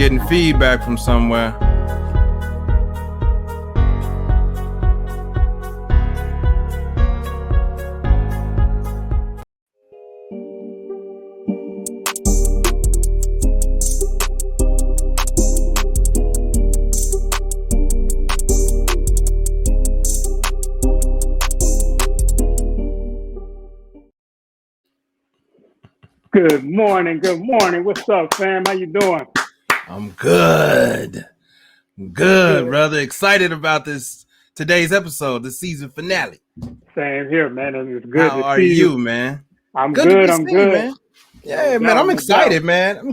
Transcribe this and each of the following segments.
getting feedback from somewhere. Good morning. What's up, fam? How you doing? I'm good. Good, brother. Excited about today's episode, the season finale. Same here, man. It's good How to are see you, man? I'm good. good. I'm good, man. Yeah, man. I'm excited, man. I'm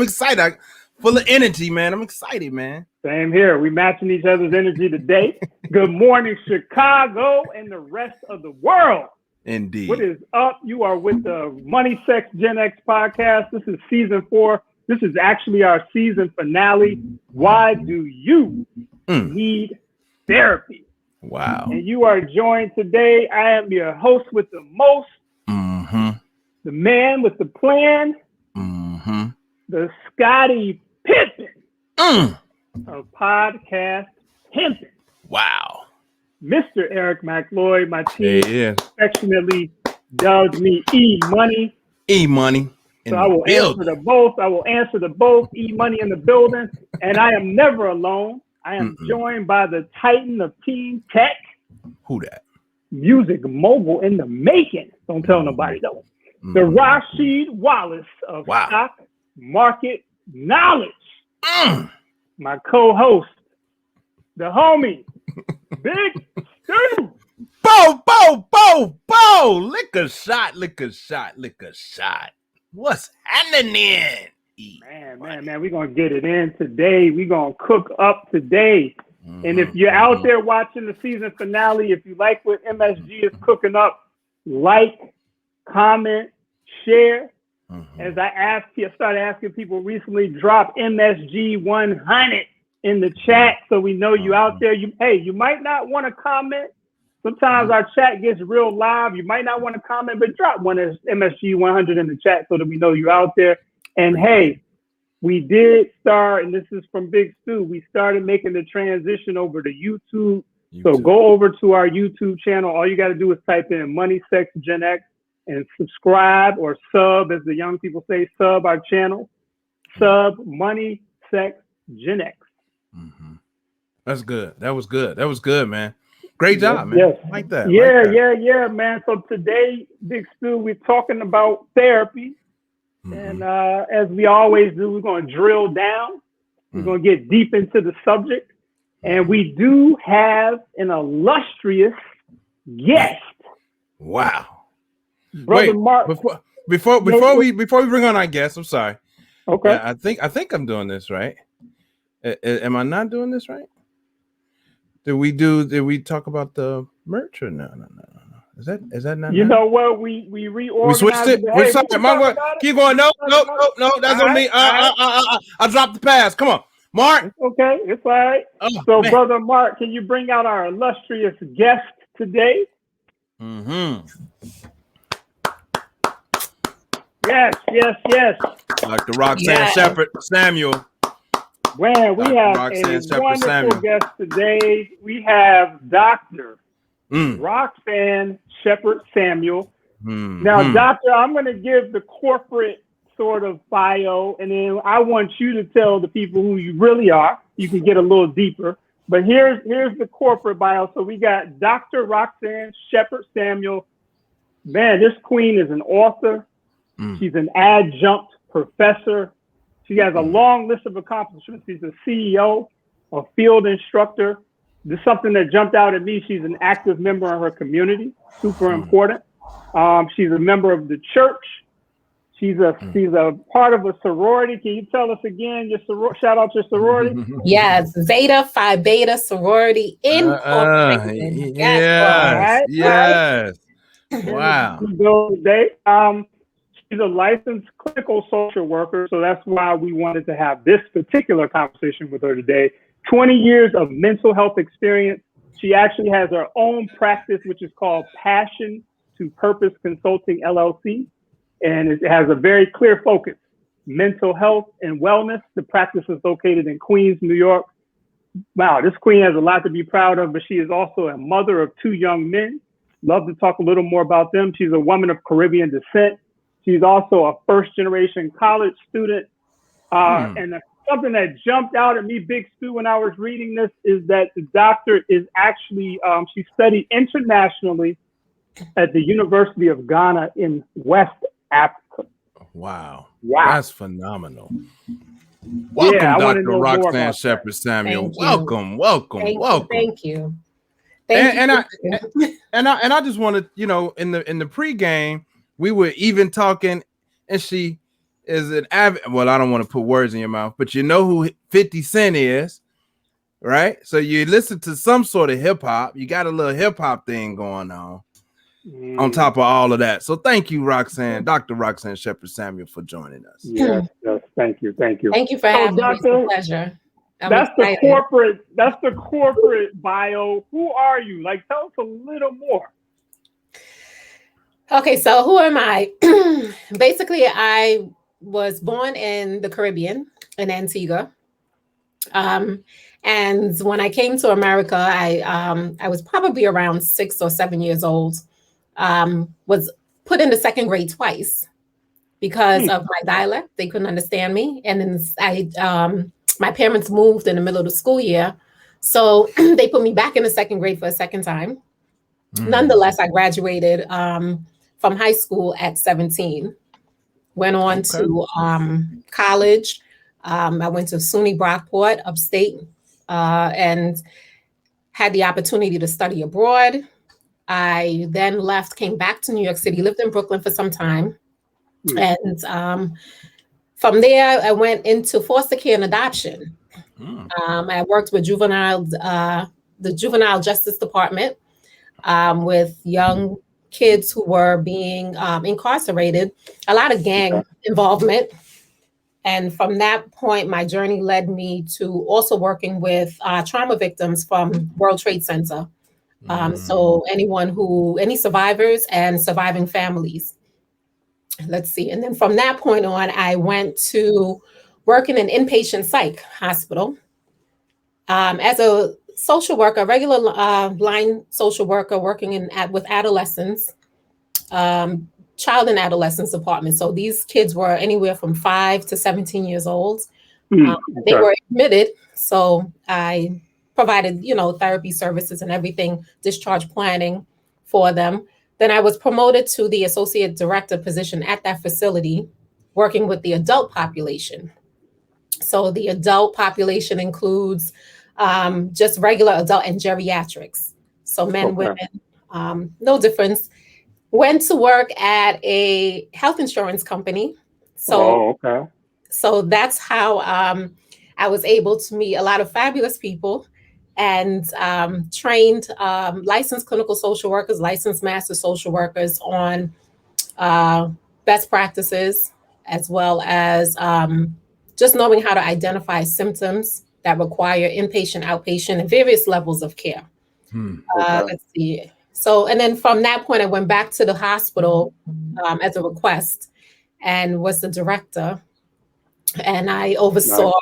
excited. Full of energy, man. I'm excited, man. Same here. We matching each other's energy today. Good morning, Chicago and the rest of the world. Indeed. What is up? You are with the Money, Sex, Gen X podcast. This is season 4. This is actually our season finale. Why do you need therapy? Wow. And you are joined today. I am your host with the most, the man with the plan, the Scotty Pippen of podcast pimping. Wow. Mr. Eric McLeod, my team affectionately dubbed me E-Money. E-Money. So I will answer to both. E-Money in the building. And I am never alone. I am joined by the titan of Team Tech. Who that? Music mogul in the making. Don't tell nobody though. The Rasheed Wallace of Stock Market Knowledge. My co-host, the homie, Big Stu. Bo. Lick a shot. What's happening? Man, we're going to get it in today. We're going to cook up today. And if you're out there watching the season finale, if you like what MSG is cooking up, like, comment, share. As I started asking people recently, drop MSG 100 in the chat so we know you out there. You might not want to comment. Sometimes our chat gets real live. You might not want to comment, but drop one as MSG 100 in the chat so that we know you're out there. And hey, we did start, and this is from Big Stu, we started making the transition over to YouTube. So go over to our YouTube channel. All you got to do is type in Money, Sex, Gen X and subscribe or sub, as the young people say, sub our channel. Sub Money, Sex, Gen X. That's good. That was good, man. Great job, man. Yes. Like that. Yeah, man. So today, Big Stu, we're talking about therapy. And as we always do, we're going to drill down. We're going to get deep into the subject. And we do have an illustrious guest. Wow. Brother Mark. Before we bring on our guest, I'm sorry. Okay. I think I'm doing this right. Am I not doing this right? Did we talk about the merch or no? Is that not? You know what? We reorganized. We switched it. We're sorry. Keep going. No. That's on me. I dropped the pass. Come on, Mark. It's okay. It's all right. So, man. Brother Mark, can you bring out our illustrious guest today? Yes. Dr. Roxann Sheppard-Samuel. Man, we have a wonderful guest today. We have Dr. Roxann Sheppard-Samuel. Now, Doctor, I'm going to give the corporate sort of bio, and then I want you to tell the people who you really are. You can get a little deeper. But here's the corporate bio. So we got Dr. Roxann Sheppard-Samuel. Man, this queen is an author. She's an adjunct professor. She has a long list of accomplishments. She's a CEO, a field instructor. This is something that jumped out at me. She's an active member of her community, super important. She's a member of the church. She's a part of a sorority. Can you tell us again, shout out your sorority? Yes, Zeta Phi Beta Sorority Incorporated. Yes. Wow. She's a licensed clinical social worker, so that's why we wanted to have this particular conversation with her today. 20 years of mental health experience. She actually has her own practice, which is called Passion to Purpose Consulting LLC, and it has a very clear focus mental health and wellness. The practice is located in Queens, New York. Wow, this queen has a lot to be proud of, but she is also a mother of 2 young men. Love to talk a little more about them. She's a woman of Caribbean descent. She's also a first-generation college student. And something that jumped out at me, Big Stu, when I was reading this, is that the doctor is actually, she studied internationally at the University of Ghana in West Africa. Wow. That's phenomenal. Welcome, Yeah, Dr. Roxann Sheppard-Samuel. Welcome. Thank you. And I just wanted, in the pregame, we were even talking, and she is an avid. Well, I don't want to put words in your mouth, but you know who 50 Cent is, right? So you listen to some sort of hip hop. You got a little hip hop thing going on top of all of that. So thank you, Roxann, Dr. Roxann Sheppard-Samuel, for joining us. Yes, thank you. Thank you for having me. It's a pleasure. That's the corporate bio. Who are you? Like, tell us a little more. Okay, so who am I? Basically, I was born in the Caribbean, in Antigua. And when I came to America, I was probably around 6 or 7 years old. Was put into second grade twice because of my dialect. They couldn't understand me. And then my parents moved in the middle of the school year. So they put me back in the second grade for a second time. Nonetheless, I graduated from high school at 17. Went on to college. I went to SUNY Brockport, upstate, and had the opportunity to study abroad. I then left, came back to New York City, lived in Brooklyn for some time. And from there, I went into foster care and adoption. I worked with the Juvenile Justice Department with young kids who were being incarcerated, a lot of gang involvement. And from that point, my journey led me to also working with trauma victims from World Trade Center. So any survivors and surviving families. Let's see. And then from that point on, I went to work in an inpatient psych hospital as a social worker, regular line social worker working with adolescents, child and adolescence department. So these kids were anywhere from 5 to 17 years old. They were admitted. So I provided, therapy services and everything, discharge planning for them. Then I was promoted to the associate director position at that facility, working with the adult population. So the adult population includes just regular adult and geriatrics. So men, women, no difference. Went to work at a health insurance company. So that's how I was able to meet a lot of fabulous people and trained licensed clinical social workers, licensed master social workers on best practices, as well as just knowing how to identify symptoms that require inpatient, outpatient, and various levels of care. Let's see. So, and then from that point, I went back to the hospital as a request and was the director. And I oversaw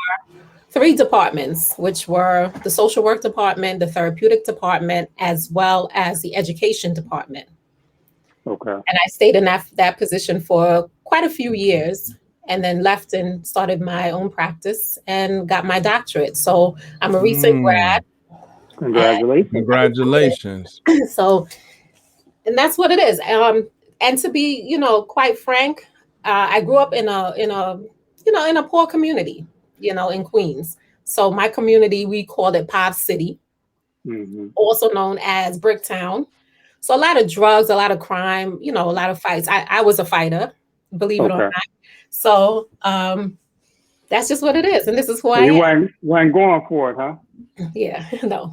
3 departments, which were the social work department, the therapeutic department, as well as the education department. And I stayed in that position for quite a few years, and then left and started my own practice and got my doctorate. So I'm a recent grad. Congratulations. So, and that's what it is. And to be, quite frank, I grew up in a poor community, in Queens. So my community, we called it Pop City, also known as Bricktown. So a lot of drugs, a lot of crime, a lot of fights. I was a fighter, believe it or not. So that's just what it is. And this is who I am. You weren't going for it, huh? Yeah, no.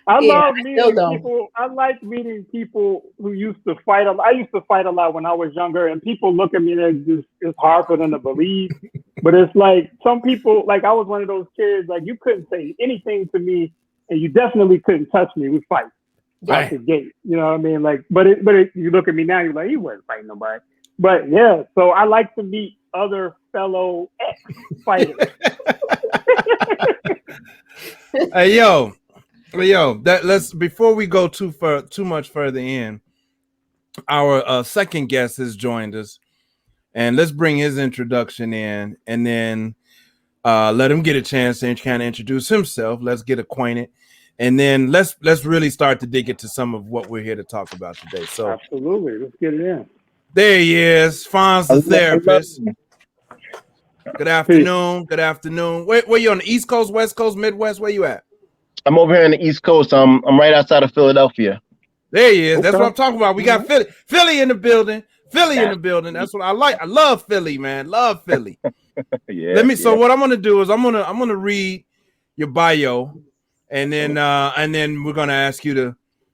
I love meeting people. I like meeting people who used to fight. I used to fight a lot when I was younger, and people look at me and it's hard for them to believe. But it's like some people, like I was one of those kids, like you couldn't say anything to me, and you definitely couldn't touch me. We fight out the gate. You know what I mean? Like, but you look at me now, you're like, you wasn't fighting nobody. But yeah, so I like to meet other fellow ex-fighters. Hey, yo, let's before we go too much further in, our second guest has joined us, and let's bring his introduction in, and then let him get a chance to kind of introduce himself. Let's get acquainted, and then let's really start to dig into some of what we're here to talk about today. So absolutely, let's get it in. There he is, Fonz the therapist. Good afternoon. Good afternoon. Where you on the East Coast, West Coast, Midwest? Where you at? I'm over here on the East Coast. I'm right outside of Philadelphia. There he is. Okay. That's what I'm talking about. We got Philly in the building. Philly in the building. That's what I like. I love Philly, man. Love Philly. So what I'm gonna do is I'm gonna read your bio, and then we're gonna ask you to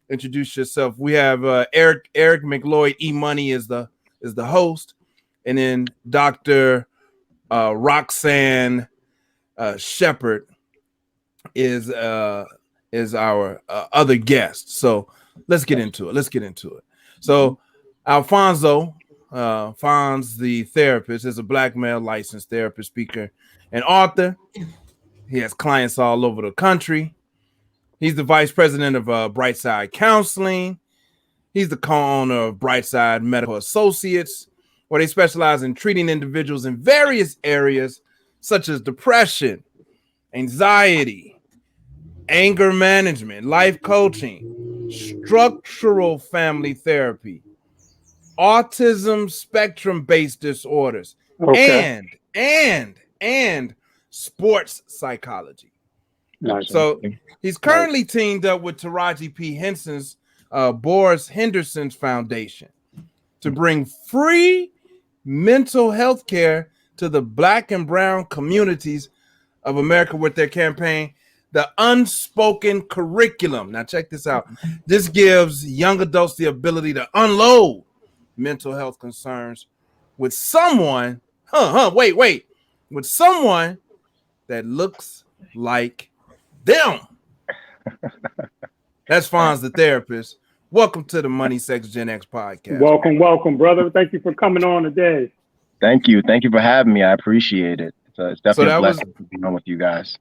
introduce yourself. We have Eric McLeod E-Money is the host, and then Dr. Roxann Sheppard is our other guest. So let's get into it. So Alphonso, Fonz the therapist, is a Black male licensed therapist, speaker, and author. He has clients all over the country. He's the vice president of Brightside Counseling. He's the co-owner of Brightside Medical Associates, where they specialize in treating individuals in various areas such as depression, anxiety, anger management, life coaching, structural family therapy, autism spectrum-based disorders, and sports psychology. Nice. So he's currently teamed up with Taraji P. Henson's Boris Henderson's Foundation to bring free mental health care to the Black and brown communities of America with their campaign, The Unspoken Curriculum. Now check this out. This gives young adults the ability to unload mental health concerns with someone, with someone that looks like them. That's Fonz the therapist. Welcome to the Money, Sex, Gen X podcast. Welcome, brother. Thank you for coming on today. Thank you for having me. I appreciate it. It's definitely a blessing to be on with you guys.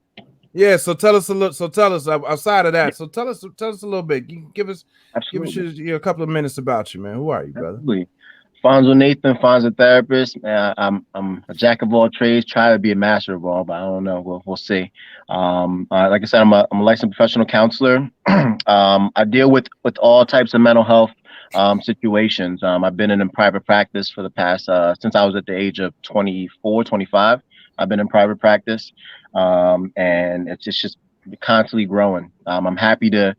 Yeah. So tell us outside of that. So tell us a little bit. You can give us a couple of minutes about you, man. Who are you, brother? Absolutely. Fonzo Nathan, Fonz therapist. I'm a jack of all trades, try to be a master of all, but I don't know. We'll see. Like I said, I'm a licensed professional counselor. I deal with all types of mental health situations. I've been in private practice for the past since I was at the age of 24, 25. I've been in private practice, and it's just constantly growing. I'm happy to,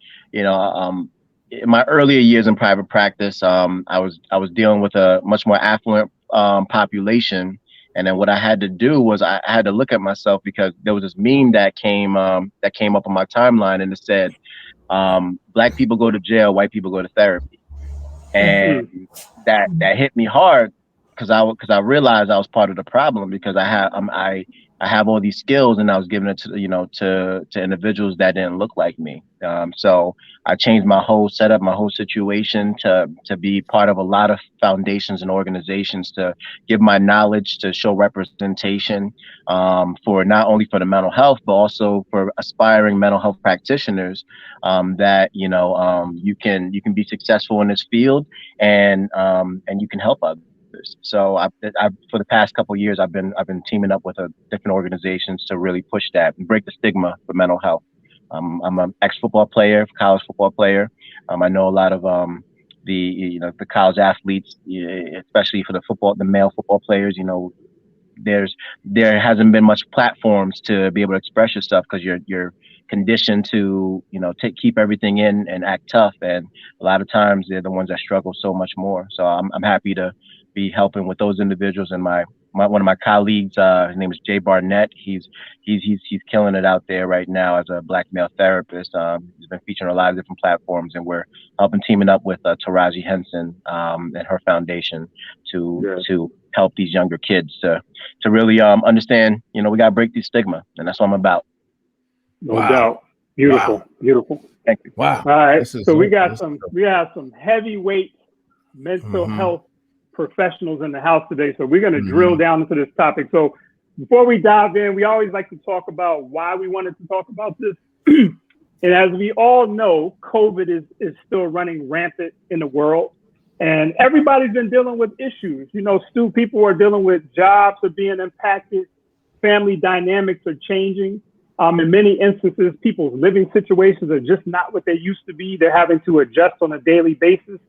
in my earlier years in private practice, I was dealing with a much more affluent population, and then what I had to do was I had to look at myself, because there was this meme that came up on my timeline, and it said, "Black people go to jail, white people go to therapy," and that hit me hard, because I realized I was part of the problem, because I have all these skills, and I was giving it to individuals that didn't look like me. So I changed my whole setup, my whole situation to be part of a lot of foundations and organizations, to give my knowledge, to show representation for not only for the mental health, but also for aspiring mental health practitioners, that you can be successful in this field, and you can help others. So I for the past couple of years, I've been teaming up with different organizations to really push that and break the stigma for mental health. I'm an ex-football player, college football player. I know a lot of the college athletes, especially for the male football players. There hasn't been much platforms to be able to express yourself, because you're conditioned to keep everything in and act tough, and a lot of times they're the ones that struggle so much more. So I'm happy to be helping with those individuals. And one of my colleagues, his name is Jay Barnett. He's killing it out there right now as a Black male therapist. He's been featured on a lot of different platforms, and we're teaming up with Taraji Henson and her foundation to help these younger kids to really understand. We got to break these stigma, and that's what I'm about. No doubt. Beautiful. Thank you. Wow. All right. So we have some heavyweight mental health professionals in the house today. So we're going to drill down into this topic. So before we dive in, we always like to talk about why we wanted to talk about this. And as we all know, COVID is still running rampant in the world. And everybody's been dealing with issues. You know, Stu, people are dealing with jobs are being impacted. Family dynamics are changing. In many instances, people's living situations are just not what they used to be. They're having to adjust on a daily basis.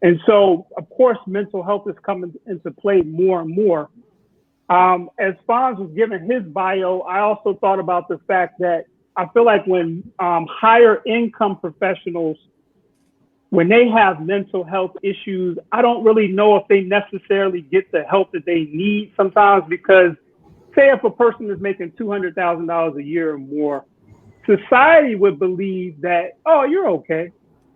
And so, of course, mental health is coming into play more and more. As Fonz was giving his bio, I also thought about the fact that I feel like when higher income professionals, when they have mental health issues, I don't really know if they necessarily get the help that they need sometimes, because say if a person is making $200,000 a year or more, society would believe that, oh, you're okay.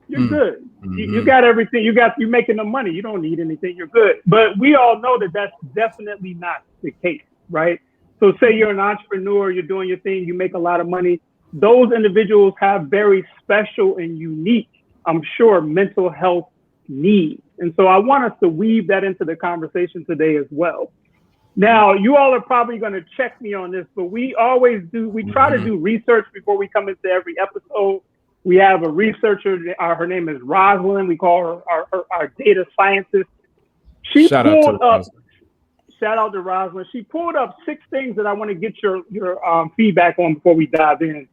You're good. You got everything. You're making the money. You don't need anything. You're good. But we all know that that's definitely not the case, right? So say you're an entrepreneur, you're doing your thing, you make a lot of money. Those individuals have very special and unique, I'm sure, mental health needs. And so I want us to weave that into the conversation today as well. Now, you all are probably going to check me on this, but we always do, we try to do research before we come into every episode. We have a researcher, her name is Roxann. We call her our data scientist. Shout out to Roxann. She pulled up 6 things that I want to get your feedback on before we dive in.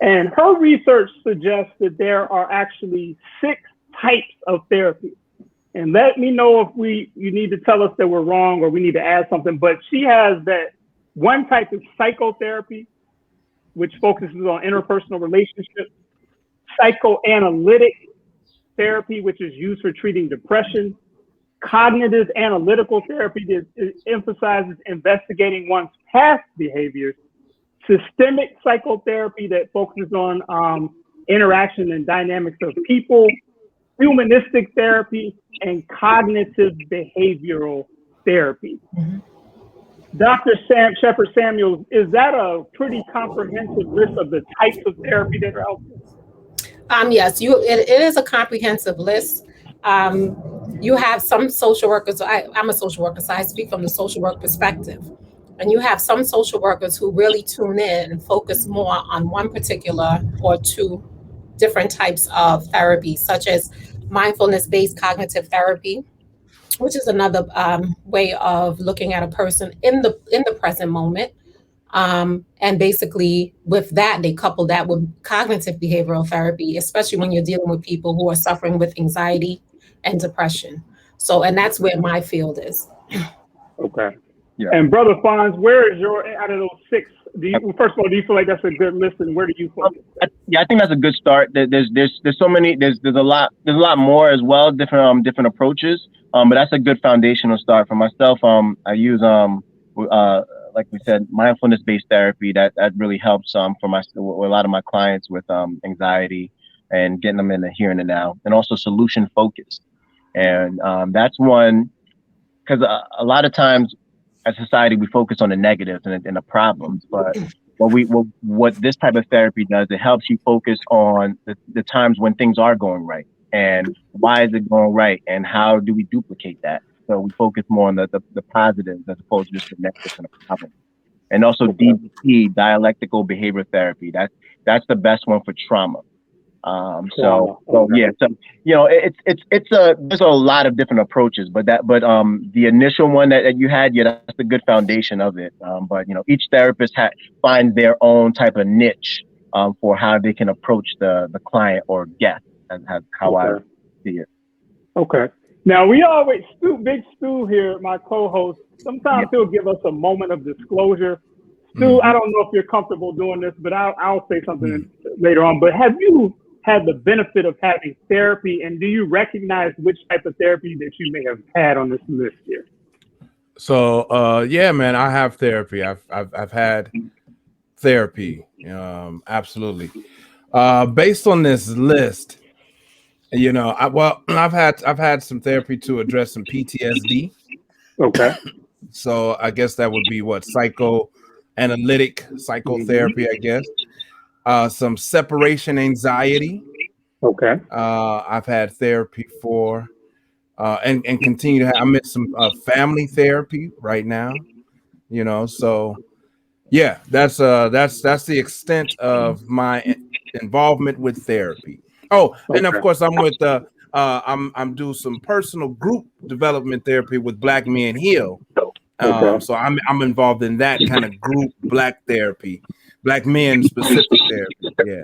And her research suggests that there are actually 6 types of therapy. And let me know if you need to tell us that we're wrong or we need to add something. But she has that one type is psychotherapy, which focuses on interpersonal relationships. Psychoanalytic therapy, which is used for treating depression. Cognitive analytical therapy that emphasizes investigating one's past behaviors. Systemic psychotherapy that focuses on interaction and dynamics of people. Humanistic therapy, and cognitive behavioral therapy. Dr. Sheppard-Samuel, is that a pretty comprehensive list of the types of therapy that are out there? Yes, it is a comprehensive list. You have some social workers, I'm a social worker, so I speak from the social work perspective. And you have some social workers who really tune in and focus more on one particular or 2 different types of therapy, such as mindfulness-based cognitive therapy, which is another way of looking at a person in the present moment. And basically with that, they couple that with cognitive behavioral therapy, especially when you're dealing with people who are suffering with anxiety and depression. So, and that's where my field is. Okay. Yeah. And Brother Fonz, where is your, out of those 6, first of all, do you feel like that's a good list, and where do you focus? Yeah, I think that's a good start. There's so many, there's a lot more as well, different approaches. But that's a good foundational start for myself. I use like we said, mindfulness-based therapy that really helps with a lot of my clients with anxiety and getting them in the here and the now, and also solution focused. And that's one, because a lot of times as a society we focus on the negatives and the problems, but what this type of therapy does, it helps you focus on the times when things are going right, and why is it going right, and how do we duplicate that. So we focus more on the positives as opposed to just the negatives and the problem. And also DBT, dialectical behavior therapy. That's the best one for trauma. So you know, there's a lot of different approaches, but the initial one that you had, yeah, that's a good foundation of it. But you know, each therapist finds their own type of niche for how they can approach the client or guest, and how I see it. Okay. Now we always, Big Stu here, my co-host, sometimes he'll give us a moment of disclosure. Stu, I don't know if you're comfortable doing this, but I'll say something later on. But have you had the benefit of having therapy, and do you recognize which type of therapy that you may have had on this list here? So yeah, man, I have therapy. I've had therapy. Absolutely. Based on this list, you know, I've had some therapy to address some PTSD. Okay. So I guess that would be what, psychoanalytic psychotherapy, I guess. Some separation anxiety. Okay. I've had therapy for. and continue to have. I'm in some family therapy right now, you know. So yeah, that's the extent of my involvement with therapy. Oh, and of course, I'm with I'm doing some personal group development therapy with Black Men Heal. So I'm involved in that kind of group Black therapy, Black men specific therapy. Yeah.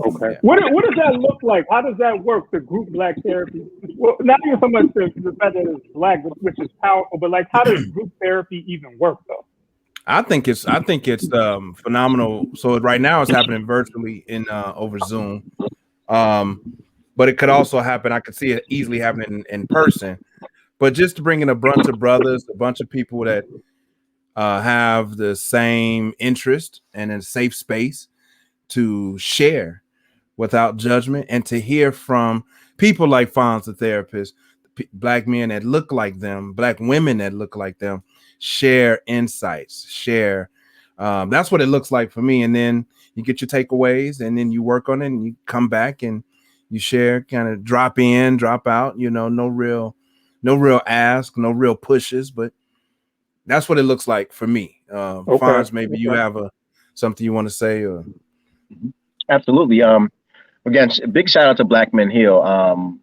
Okay. Yeah. What does that look like? How does that work? The group Black therapy. Well, not even so much the fact that it's Black, which is powerful, but like, how does group therapy even work, though? I think it's phenomenal. So right now it's happening virtually in over Zoom, but it could also happen. I could see it easily happening in person. But just to bring in a bunch of brothers, a bunch of people that have the same interest and in a safe space to share without judgment, and to hear from people like Fonz, the therapist, Black men that look like them, Black women that look like them, share insights, share. That's what it looks like for me. And then you get your takeaways, and then you work on it, and you come back and you share, kind of drop in, drop out. You know, no real ask, no real pushes, but that's what it looks like for me. Fonz, maybe you have something you want to say, or Absolutely. Again, big shout out to Black Men Heal.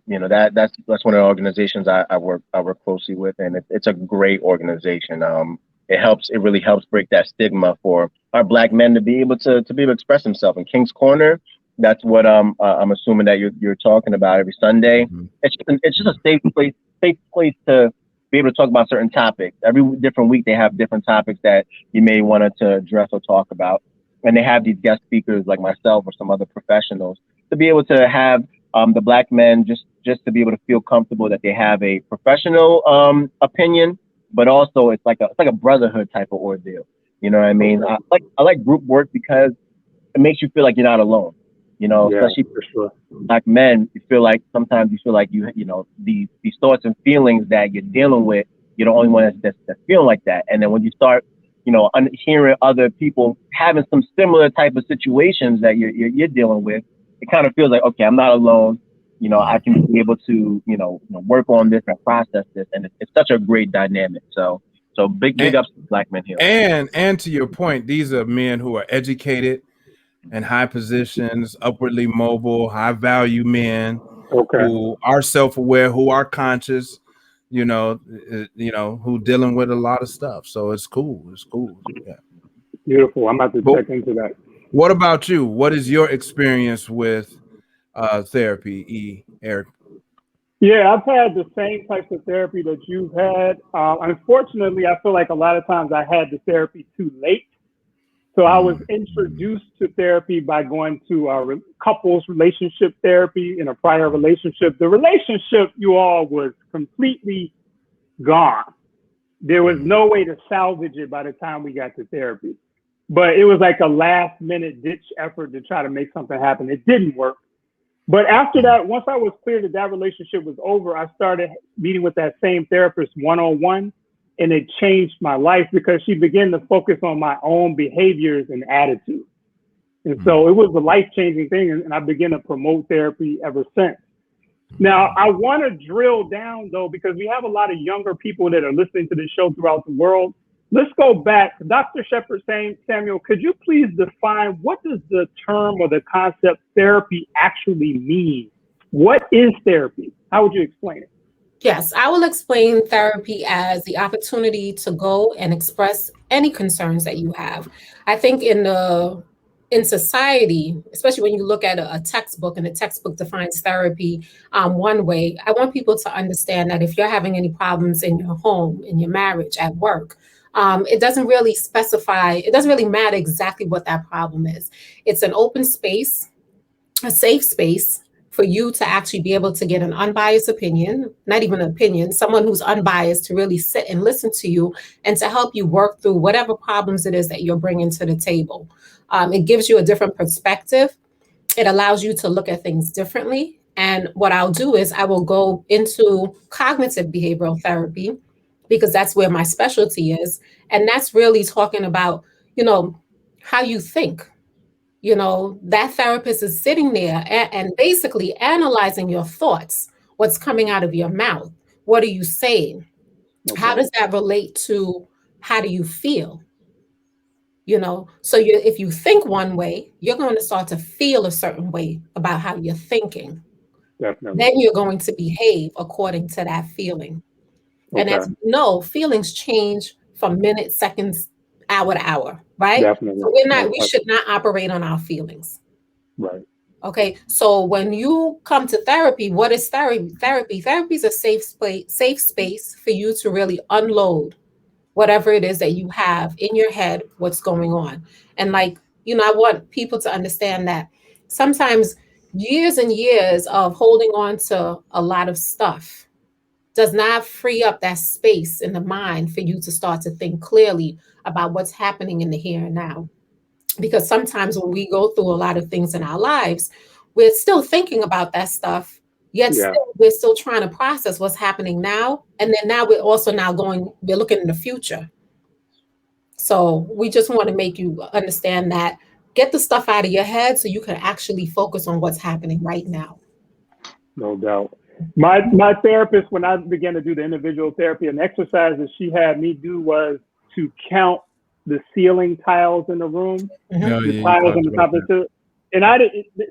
You know, that's one of the organizations I work closely with, and it's a great organization. It really helps break that stigma for our Black men to be able to express themselves. In King's Corner, that's what I'm assuming that you're talking about every Sunday. Mm-hmm. It's just a safe place to be able to talk about certain topics. Every different week they have different topics that you may want to address or talk about, and they have these guest speakers like myself or some other professionals to be able to have the Black men just to be able to feel comfortable that they have a professional opinion, but also it's like a brotherhood type of ordeal. You know what I mean? I like group work because it makes you feel like you're not alone. You know, especially for sure. Black men, sometimes you feel like you know these thoughts and feelings that you're dealing with, you're the only one that's feeling like that. And then when you start, you know, hearing other people having some similar type of situations that you're dealing with, it kind of feels like, okay, I'm not alone. You know, I can be able to, you know, work on this and process this, and it's such a great dynamic. So big ups to Black Men here. And to your point, these are men who are educated and high positions, upwardly mobile, high value men who are self-aware, who are conscious, you know, who dealing with a lot of stuff. So it's cool. Yeah. Beautiful. I'm about to check into that. What about you? What is your experience with therapy, Eric? Yeah, I've had the same types of therapy that you've had. Unfortunately, I feel like a lot of times I had the therapy too late. So I was introduced to therapy by going to couples relationship therapy in a prior relationship. The relationship, you all, was completely gone. There was no way to salvage it by the time we got to therapy. But it was like a last minute ditch effort to try to make something happen. It didn't work. But after that, once I was clear that relationship was over, I started meeting with that same therapist one-on-one. And it changed my life because she began to focus on my own behaviors and attitudes. And so it was a life-changing thing. And I began to promote therapy ever since. Now, I want to drill down, though, because we have a lot of younger people that are listening to this show throughout the world. Let's go back. Dr. Sheppard-Samuel, could you please define what does the term or the concept therapy actually mean? What is therapy? How would you explain it? Yes, I will explain therapy as the opportunity to go and express any concerns that you have. I think in society, especially when you look at a textbook, and the textbook defines therapy one way, I want people to understand that if you're having any problems in your home, in your marriage, at work, it doesn't really matter exactly what that problem is. It's an open space, a safe space for you to actually be able to get an unbiased opinion, not even an opinion, someone who's unbiased to really sit and listen to you and to help you work through whatever problems it is that you're bringing to the table. It gives you a different perspective. It allows you to look at things differently. And what I'll do is I will go into cognitive behavioral therapy because that's where my specialty is. And that's really talking about, you know, how you think. You know, that therapist is sitting there and basically analyzing your thoughts, what's coming out of your mouth, What are you saying? Okay. How does that relate to how do you feel? You know, so if you think one way, you're going to start to feel a certain way about how you're thinking. Definitely. Then you're going to behave according to that feeling. And Okay. as you know, feelings change from minutes, seconds, hour to hour, right? Definitely. So we should not operate on our feelings. Right. Okay. So when you come to therapy, what is therapy? Therapy is a safe space for you to really unload whatever it is that you have in your head, what's going on. And like, you know, I want people to understand that sometimes years and years of holding on to a lot of stuff does not free up that space in the mind for you to start to think clearly about what's happening in the here and now. Because sometimes when we go through a lot of things in our lives, we're still thinking about that stuff, yet we're still trying to process what's happening now. And then now we're also we're looking in the future. So we just want to make you understand that, get the stuff out of your head so you can actually focus on what's happening right now. No doubt. My therapist, when I began to do the individual therapy, an exercise that she had me do was to count the ceiling tiles in the room, the tiles on the top of it. And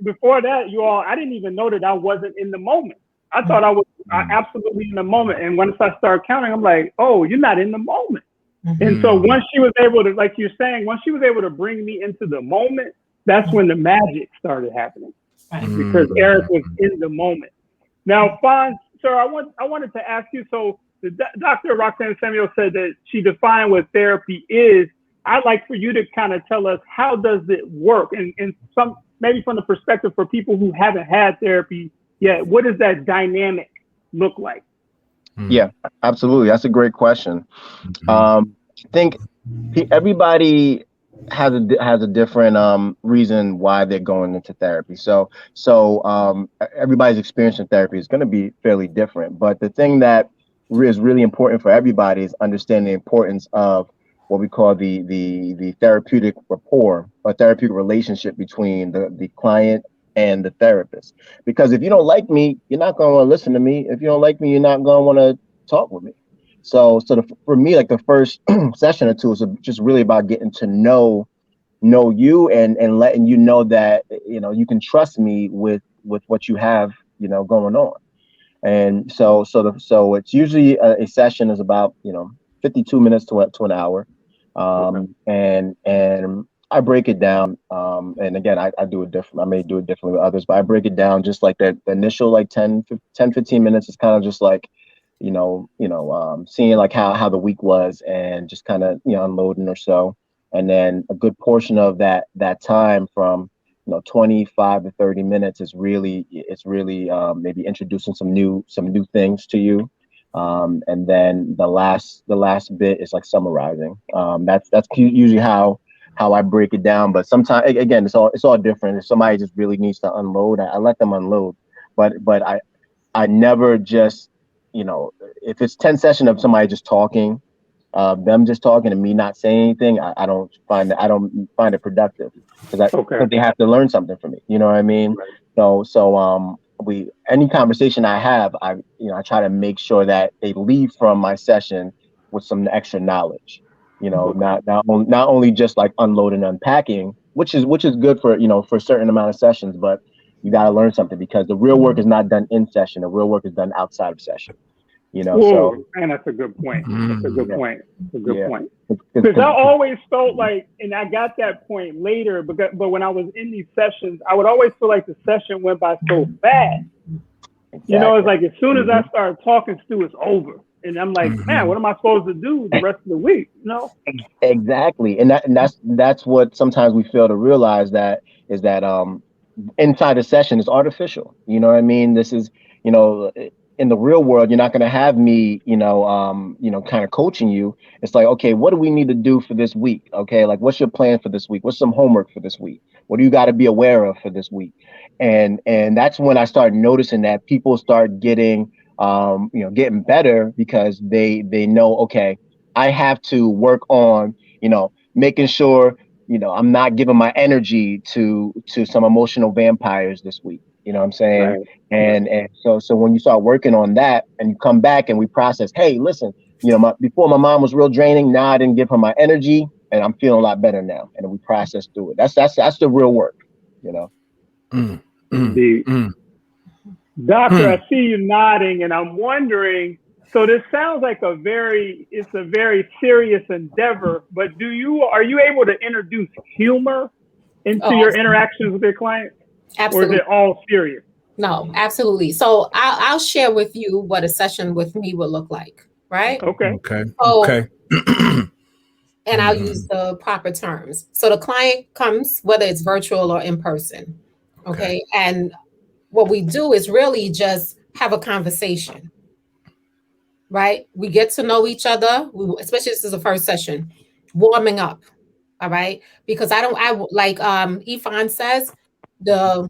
before that, I didn't even know that I wasn't in the moment. I thought I was absolutely in the moment. And once I started counting, I'm like, oh, you're not in the moment. And so once she was able to, like you're saying, once she was able to bring me into the moment, that's when the magic started happening. Because Eric was in the moment. Now, Fonz, sir, I wanted to ask you, so Dr. Roxann Samuel said that she defined what therapy is. I'd like for you to kind of tell us, how does it work? And some, maybe from the perspective for people who haven't had therapy yet, what does that dynamic look like? Yeah, absolutely. That's a great question. I think everybody has a different reason why they're going into therapy. So everybody's experience in therapy is going to be fairly different. But the thing that is really important for everybody is understanding the importance of what we call the therapeutic rapport, or therapeutic relationship between the client and the therapist. Because if you don't like me, you're not going to want to listen to me. If you don't like me, you're not going to want to talk with me. So for me, like the first session or two is just really about getting to know you and letting you know that, you know, you can trust me with what you have, you know, going on. And so it's usually a session is about, you know, 52 minutes to an hour. And I break it down. And again, I do it different. I may do it differently with others, but I break it down just like that. The initial like 10, 15 minutes is kind of just like, seeing like how the week was and just kind of, you know, unloading or so. And then a good portion of that time from, 25 to 30 minutes is really maybe introducing some new things to you. And then the last bit is like summarizing. That's usually how I break it down. But sometimes, again, it's all different. If somebody just really needs to unload, I let them unload. But I never just, if it's 10 sessions of somebody just talking, them just talking and me not saying anything, I don't find it productive because they have to learn something from me. You know what I mean? Right. So any conversation I have, I try to make sure that they leave from my session with some extra knowledge. Not only just like unloading and unpacking, which is good for for a certain amount of sessions, but you got to learn something because the real work is not done in session. The real work is done outside of session. So and that's a good point. That's a good point. That's a good point. Because I always felt like, and I got that point later, but when I was in these sessions, I would always feel like the session went by so fast. Exactly. It's like as soon as I started talking, Stu, it's over. And I'm like, man, what am I supposed to do the rest of the week? Exactly. And that's what sometimes we fail to realize is that inside a session is artificial. You know what I mean? This is, in the real world, you're not going to have me, kind of coaching you. It's like, okay, what do we need to do for this week? Okay. Like, what's your plan for this week? What's some homework for this week? What do you got to be aware of for this week? And that's when I started noticing that people start getting, getting better because they know, okay, I have to work on, making sure, I'm not giving my energy to some emotional vampires this week. You know what I'm saying? Right. And so when you start working on that and you come back and we process, hey, listen, before my mom was real draining. Now I didn't give her my energy and I'm feeling a lot better now. And then we process through it. That's the real work, Indeed. Doctor, I see you nodding and I'm wondering, so this sounds like it's a very serious endeavor, but are you able to introduce humor into your interactions with your clients? Absolutely. Or is it all serious? No, absolutely. So I'll share with you what a session with me would look like, right? Okay. Okay. And I'll use the proper terms. So the client comes, whether it's virtual or in person, okay? And what we do is really just have a conversation, right? We get to know each other, especially this is the first session, warming up, all right? Because like Ifan says, the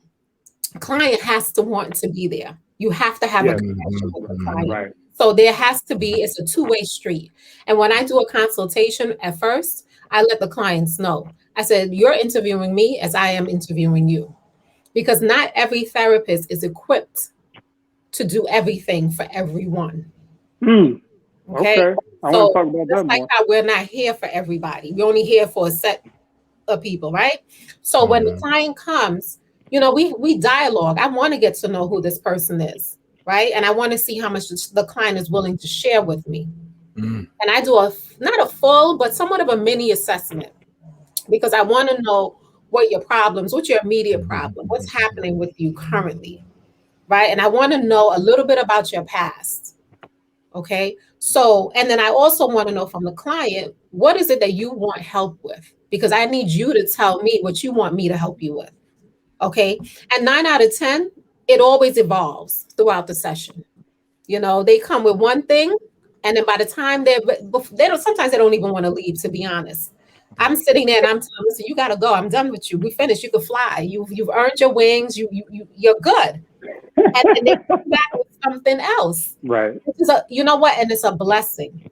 client has to want to be there. You have to have a connection with the client. Right. So there has to be, it's a two-way street. And when I do a consultation at first, I let the clients know. I said, you're interviewing me as I am interviewing you. Because not every therapist is equipped to do everything for everyone. Okay. I so want to talk about that like more. how we're not here for everybody. We're only here for a set of people, right? So when the client comes, we dialogue. I want to get to know who this person is, right? And I want to see how much the client is willing to share with me. And I do not a full, but somewhat of a mini assessment because I want to know what's your immediate problem, what's happening with you currently, right? And I want to know a little bit about your past, okay? So, and then I also want to know from the client, what is it that you want help with? Because I need you to tell me what you want me to help you with. Okay. And 9 out of 10, it always evolves throughout the session. They come with one thing. And then by the time sometimes they don't even want to leave, to be honest. I'm sitting there and I'm telling them, you got to go. I'm done with you. We finished. You can fly. You've earned your wings. You're good. And then they come back with something else. Right. You know what? And it's a blessing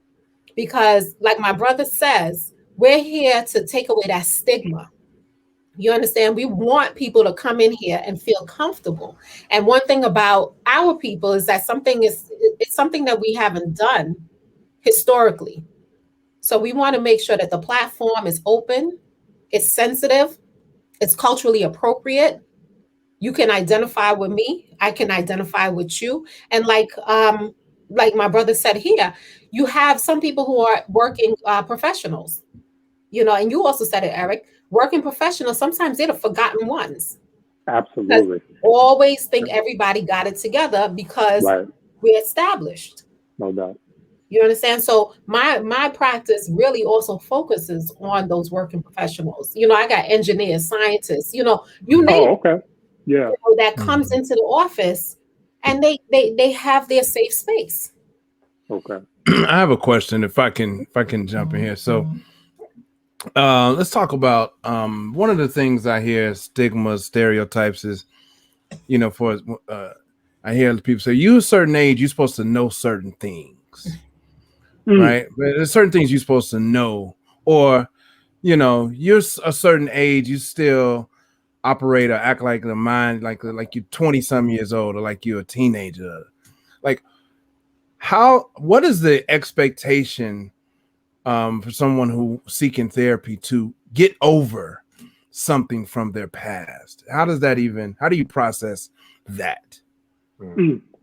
because like my brother says, we're here to take away that stigma. You understand? We want people to come in here and feel comfortable. And one thing about our people is that it's something that we haven't done historically. So we want to make sure that the platform is open, it's sensitive, it's culturally appropriate. You can identify with me, I can identify with you. And like my brother said here, you have some people who are working professionals, and you also said it, Eric. Working professionals, sometimes they're the forgotten ones. Absolutely. Always think everybody got it together because we're established. No doubt. You understand? So my practice really also focuses on those working professionals. I got engineers, scientists, you name okay. Yeah. That comes into the office and they have their safe space. Okay. I have a question if I can jump in here. So let's talk about one of the things I hear stigmas, stereotypes is, I hear people say, you a certain age, you're supposed to know certain things, right? But there's certain things you're supposed to know, or, you're a certain age, you still operate or act like the mind, like you're 20 some years old, or like you're a teenager. Like what is the expectation for someone who seeking therapy to get over something from their past? How do you process that?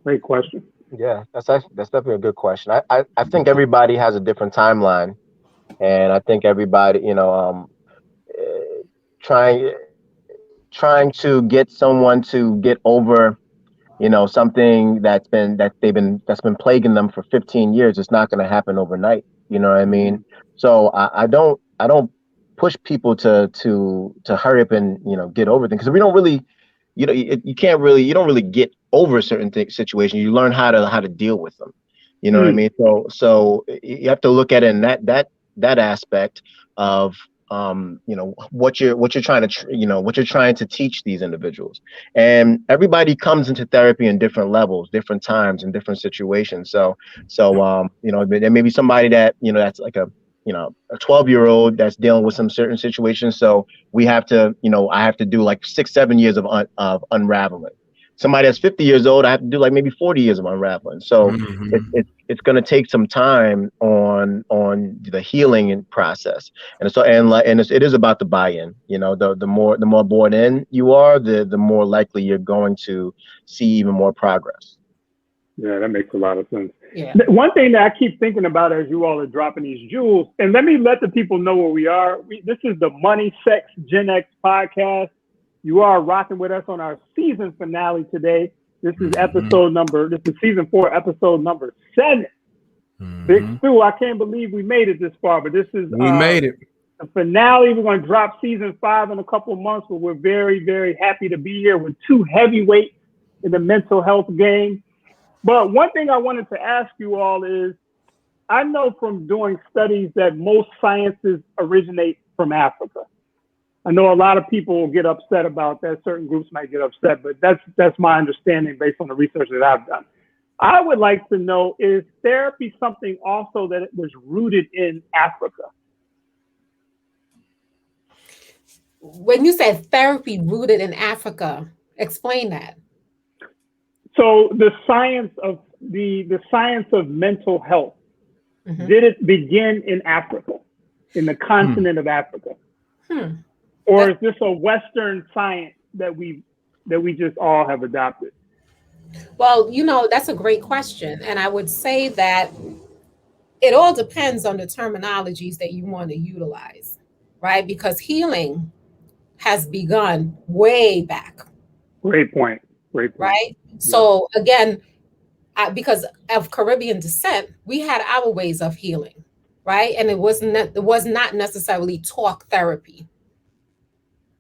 Great question. Yeah, that's definitely a good question. I think everybody has a different timeline, and I think everybody, trying to get someone to get over, something that's been plaguing them for 15 years. It's not going to happen overnight. You know what I mean? So I don't push people to hurry up and get over things, because we don't really, you don't really get over certain situations. You learn how to deal with them. You know what I mean? So you have to look at it in that aspect of what you're trying to teach these individuals. And everybody comes into therapy in different levels, different times, and different situations. So there may be somebody that that's like a 12-year-old that's dealing with some certain situations. So we have to I have to do like 6-7 years of unraveling. somebody that's 50 years old, I have to do like maybe 40 years of unraveling. So it's going to take some time on the healing and process. And so, it is about the buy-in, you know, the more bought in you are, the more likely you're going to see even more progress. Yeah, that makes a lot of sense. Yeah. One thing that I keep thinking about as you all are dropping these jewels, and let me let the people know where we are. This is the Money, Sex, Gen X podcast. You are rocking with us on our season finale today. This is this is season 4, episode number 7. Big Stu, I can't believe we made it this far, but this is we made it. The finale. We're going to drop season 5 in a couple of months, but we're very, very happy to be here with 2 heavyweights in the mental health game. But one thing I wanted to ask you all is, I know from doing studies that most sciences originate from Africa. I know a lot of people will get upset about that. Certain groups might get upset, but that's my understanding based on the research that I've done. I would like to know, is therapy something also that it was rooted in Africa? When you said therapy rooted in Africa, explain that. So the science of mental health, did it begin in Africa, in the continent of Africa? Or is this a Western science that we just all have adopted? Well, you know, that's a great question. And I would say that it all depends on the terminologies that you want to utilize, right? Because healing has begun way back. Great point. Right? So again, because of Caribbean descent, we had our ways of healing, right? And it was not necessarily talk therapy,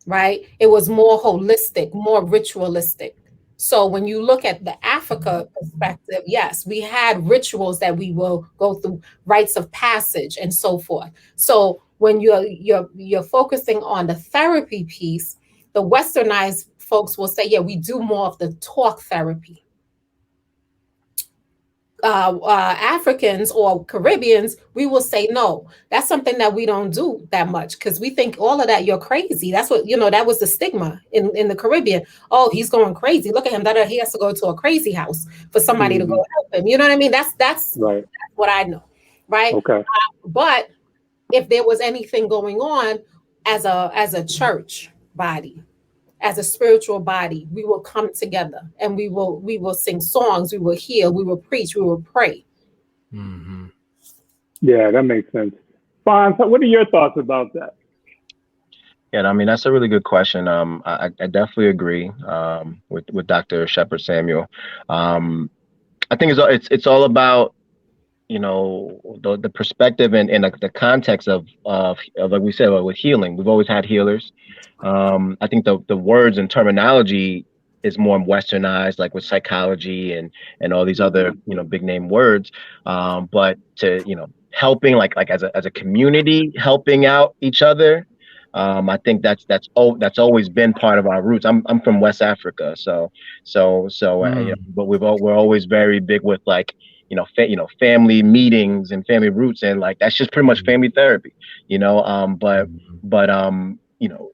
right? It was more holistic, more ritualistic. So when you look at the Africa perspective, yes, we had rituals that we will go through, rites of passage and so forth. So when you're focusing on the therapy piece, the Westernized folks will say, yeah, we do more of the talk therapy. Africans or Caribbeans, we will say, no, that's something that we don't do that much because we think all of that, you're crazy. That's what, you know, that was the stigma in the Caribbean. Oh, he's going crazy. Look at him. He has to go to a crazy house for somebody to go help him. You know what I mean? That's right. That's what I know. Right. Okay. But if there was anything going on as a church body, as a spiritual body, we will come together and we will sing songs, we will heal, we will preach, we will pray. Yeah, that makes sense. Fonz, what are your thoughts about that? Yeah, I mean, that's a really good question. I definitely agree with Dr. Sheppard-Samuel. I think it's all about, you know, the perspective and the context of like we said, with healing. We've always had healers. I think the words and terminology is more westernized, like with psychology and all these other, you know, big name words. But to, you know, helping like as a community, helping out each other. I think that's always been part of our roots. I'm from West Africa, so you know, but we're always very big with like, you know, family meetings and family roots, and like that's just pretty much family therapy, you know. But you know,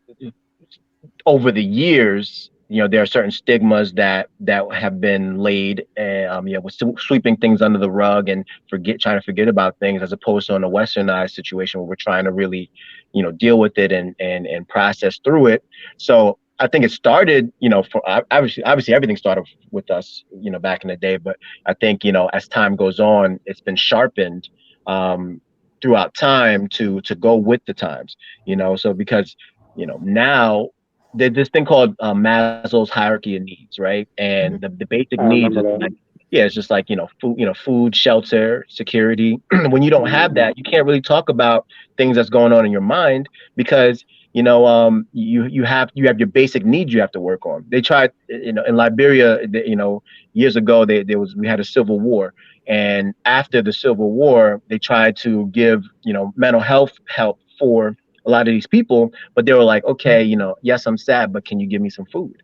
over the years, you know, there are certain stigmas that have been laid, and you know, we're sweeping things under the rug and trying to forget about things, as opposed to in a westernized situation where we're trying to really, you know, deal with it and process through it. So I think it started, you know, for obviously everything started with us, you know, back in the day. But I think, you know, as time goes on, it's been sharpened throughout time to go with the times, you know. So because, you know, now there's this thing called Maslow's hierarchy of needs, right? And the basic needs is like, yeah, it's just like, you know, food, shelter, security. When you don't have that, you can't really talk about things that's going on in your mind, because, you know, you have your basic needs you have to work on. They tried, you know, in Liberia, you know, years ago, we had a civil war, and after the civil war, they tried to give, you know, mental health help for a lot of these people, but they were like, okay, you know, yes, I'm sad, but can you give me some food?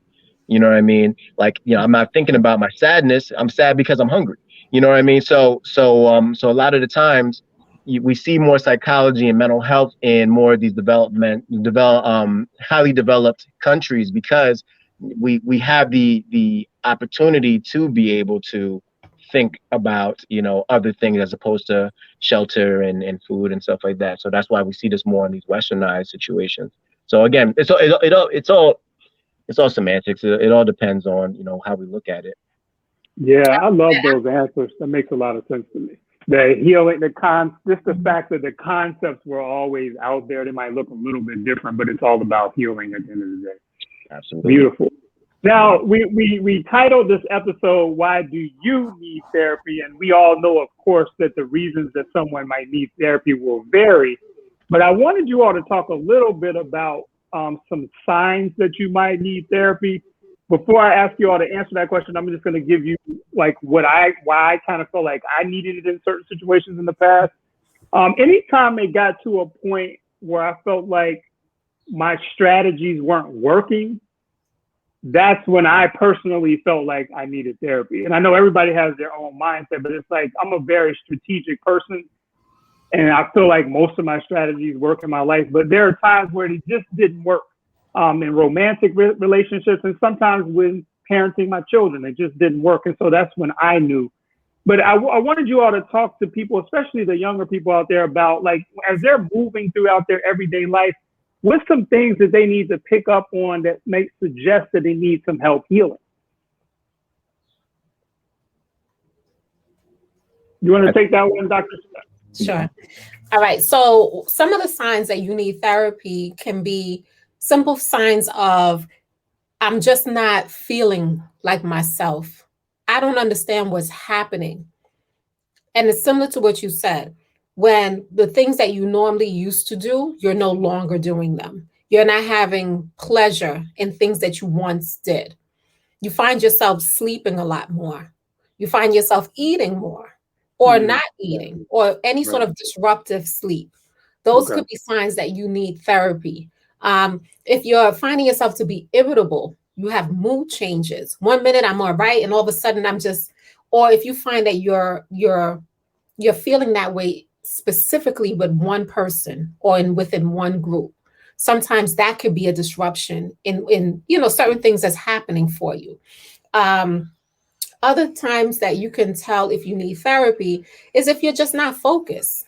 You know what I mean? Like, you know, I'm not thinking about my sadness. I'm sad because I'm hungry. You know what I mean? So a lot of the times we see more psychology and mental health in more of these highly developed countries, because we have the opportunity to be able to think about, other things as opposed to shelter and food and stuff like that. So that's why we see this more in these westernized situations. So again, it's all semantics. It all depends on, how we look at it. Yeah, I love those answers. That makes a lot of sense to me. The healing, just the fact that the concepts were always out there. They might look a little bit different, but it's all about healing at the end of the day. Absolutely. Beautiful. Now, we titled this episode, Why Do You Need Therapy? And we all know, of course, that the reasons that someone might need therapy will vary. But I wanted you all to talk a little bit about some signs that you might need therapy. Before I ask you all to answer that question, I'm just going to give you like why I kind of felt like I needed it in certain situations in the past. Anytime it got to a point where I felt like my strategies weren't working, that's when I personally felt like I needed therapy. And I know everybody has their own mindset, but it's like I'm a very strategic person. And I feel like most of my strategies work in my life, but there are times where it just didn't work. In romantic relationships, and sometimes with parenting my children, it just didn't work. And so that's when I knew. But I wanted you all to talk to people, especially the younger people out there, about like, as they're moving throughout their everyday life, what's some things that they need to pick up on that may suggest that they need some help healing? You want to take that one, Dr. Sure. All right. So some of the signs that you need therapy can be simple signs of, I'm just not feeling like myself. I don't understand what's happening. And it's similar to what you said. When the things that you normally used to do, you're no longer doing them. You're not having pleasure in things that you once did. You find yourself sleeping a lot more. You find yourself eating more or not eating or any sort of disruptive sleep. Those could be signs that you need therapy. If you're finding yourself to be irritable, you have mood changes. 1 minute I'm all right, and all of a sudden or if you find that you're feeling that way specifically with one person or within one group, sometimes that could be a disruption in certain things that's happening for you. Other times that you can tell if you need therapy is if you're just not focused.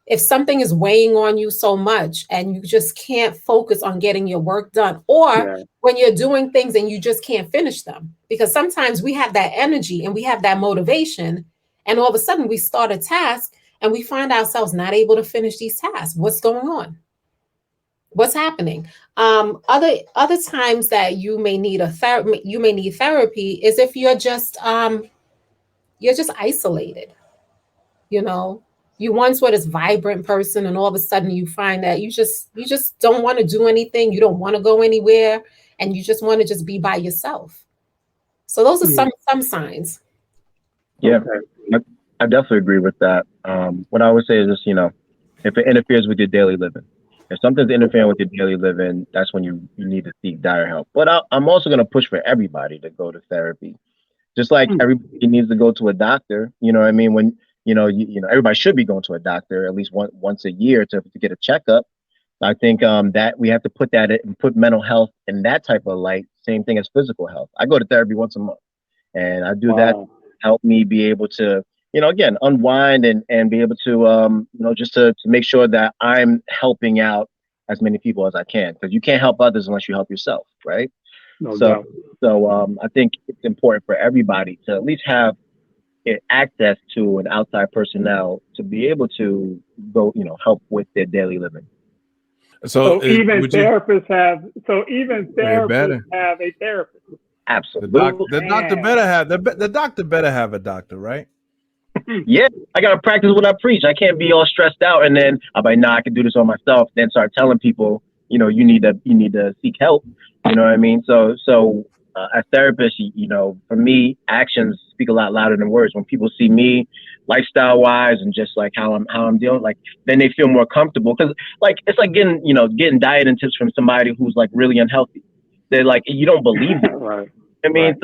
If something is weighing on you so much and you just can't focus on getting your work done, or when you're doing things and you just can't finish them, because sometimes we have that energy and we have that motivation, and all of a sudden we start a task and we find ourselves not able to finish these tasks. What's going on? What's happening? Other times that you may need therapy is if you're just isolated. You once were this vibrant person, and all of a sudden you find that you just don't want to do anything. You don't want to go anywhere, and you just want to just be by yourself. So those are some signs. Yeah, I definitely agree with that. What I would say is just, if it interferes with your daily living, if something's interfering with your daily living, that's when you need to seek dire help. But I'm also going to push for everybody to go to therapy, just like everybody needs to go to a doctor. You know what I mean? When everybody should be going to a doctor at least once a year to get a checkup. I think that we have to put mental health in that type of light. Same thing as physical health. I go to therapy once a month, and I do that to help me be able to, again, unwind and be able to, just to make sure that I'm helping out as many people as I can, because you can't help others unless you help yourself, right? No doubt. So I think it's important for everybody to at least have access to an outside personnel to be able to go, help with their daily living. So even therapists have a therapist. Absolutely. The doctor better have a doctor, right? Yeah, I gotta practice what I preach. I can't be all stressed out and then I'm like, I can do this on myself. Then start telling people, you need to seek help. You know what I mean? So as therapists, for me, actions speak a lot louder than words. When people see me, lifestyle wise, and just like how I'm dealing, like then they feel more comfortable. Because like it's like getting diet and tips from somebody who's like really unhealthy. They're like, you don't believe it. Right. I mean,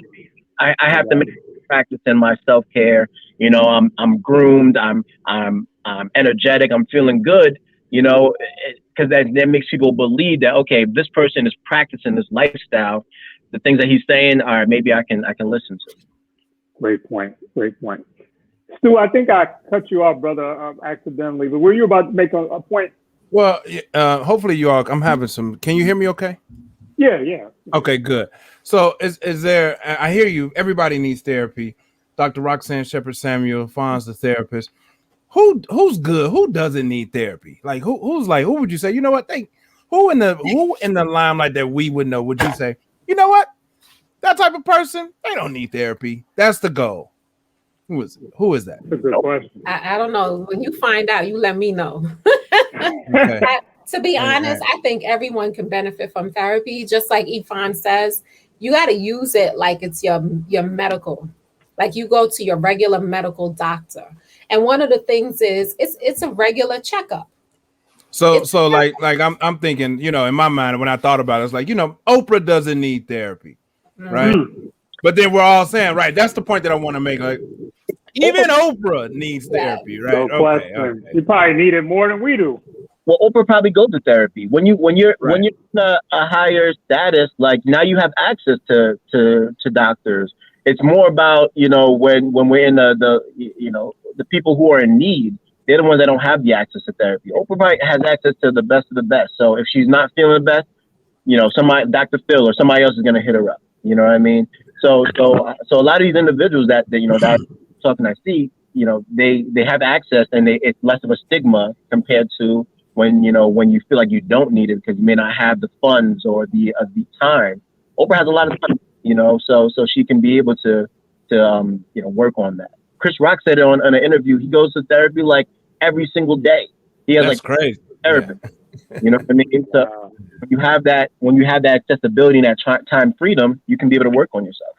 I have to make practice in my self-care. I'm groomed. I'm energetic. I'm feeling good. Because that makes people believe that, okay, this person is practicing this lifestyle, the things that he's saying, all right, maybe I can listen to. Great point. Stu, I think I cut you off, brother, accidentally. But were you about to make a point? Well, hopefully you all. I'm having some. Can you hear me? Okay. Yeah. Okay, good. So is there? I hear you. Everybody needs therapy. Dr. Roxann Sheppard-Samuel, Alphonso, the therapist. Who's good? Who doesn't need therapy? Like who would you say? You know what? Who in the limelight that we would know? Would you say? You know what? That type of person, they don't need therapy. That's the goal. Who is that? That's a good question. I don't know. When you find out, you let me know. Okay. To be honest, I think everyone can benefit from therapy. Just like Ifan says, you got to use it like it's your medical. Like you go to your regular medical doctor. And one of the things is it's a regular checkup. So like I'm thinking, in my mind when I thought about it, it's like, Oprah doesn't need therapy, right? Mm-hmm. But then we're all saying, right, that's the point that I want to make. Like, even Oprah needs therapy, right? No question. You probably need it more than we do. Well, Oprah probably goes to therapy. When you're in a higher status, like now you have access to doctors. It's more about, when we're in the people who are in need, they're the ones that don't have the access to therapy. Oprah probably has access to the best of the best. So if she's not feeling the best, somebody, Dr. Phil or somebody else is going to hit her up. You know what I mean? So a lot of these individuals that talking I see, they have access and it's less of a stigma compared to when you feel like you don't need it because you may not have the funds or the time. Oprah has a lot of time, so she can be able to work on that. Chris Rock said on an interview, he goes to therapy like every single day. He has That's crazy. Therapy. Yeah. You know what I mean? So when you have that accessibility and that time freedom, you can be able to work on yourself.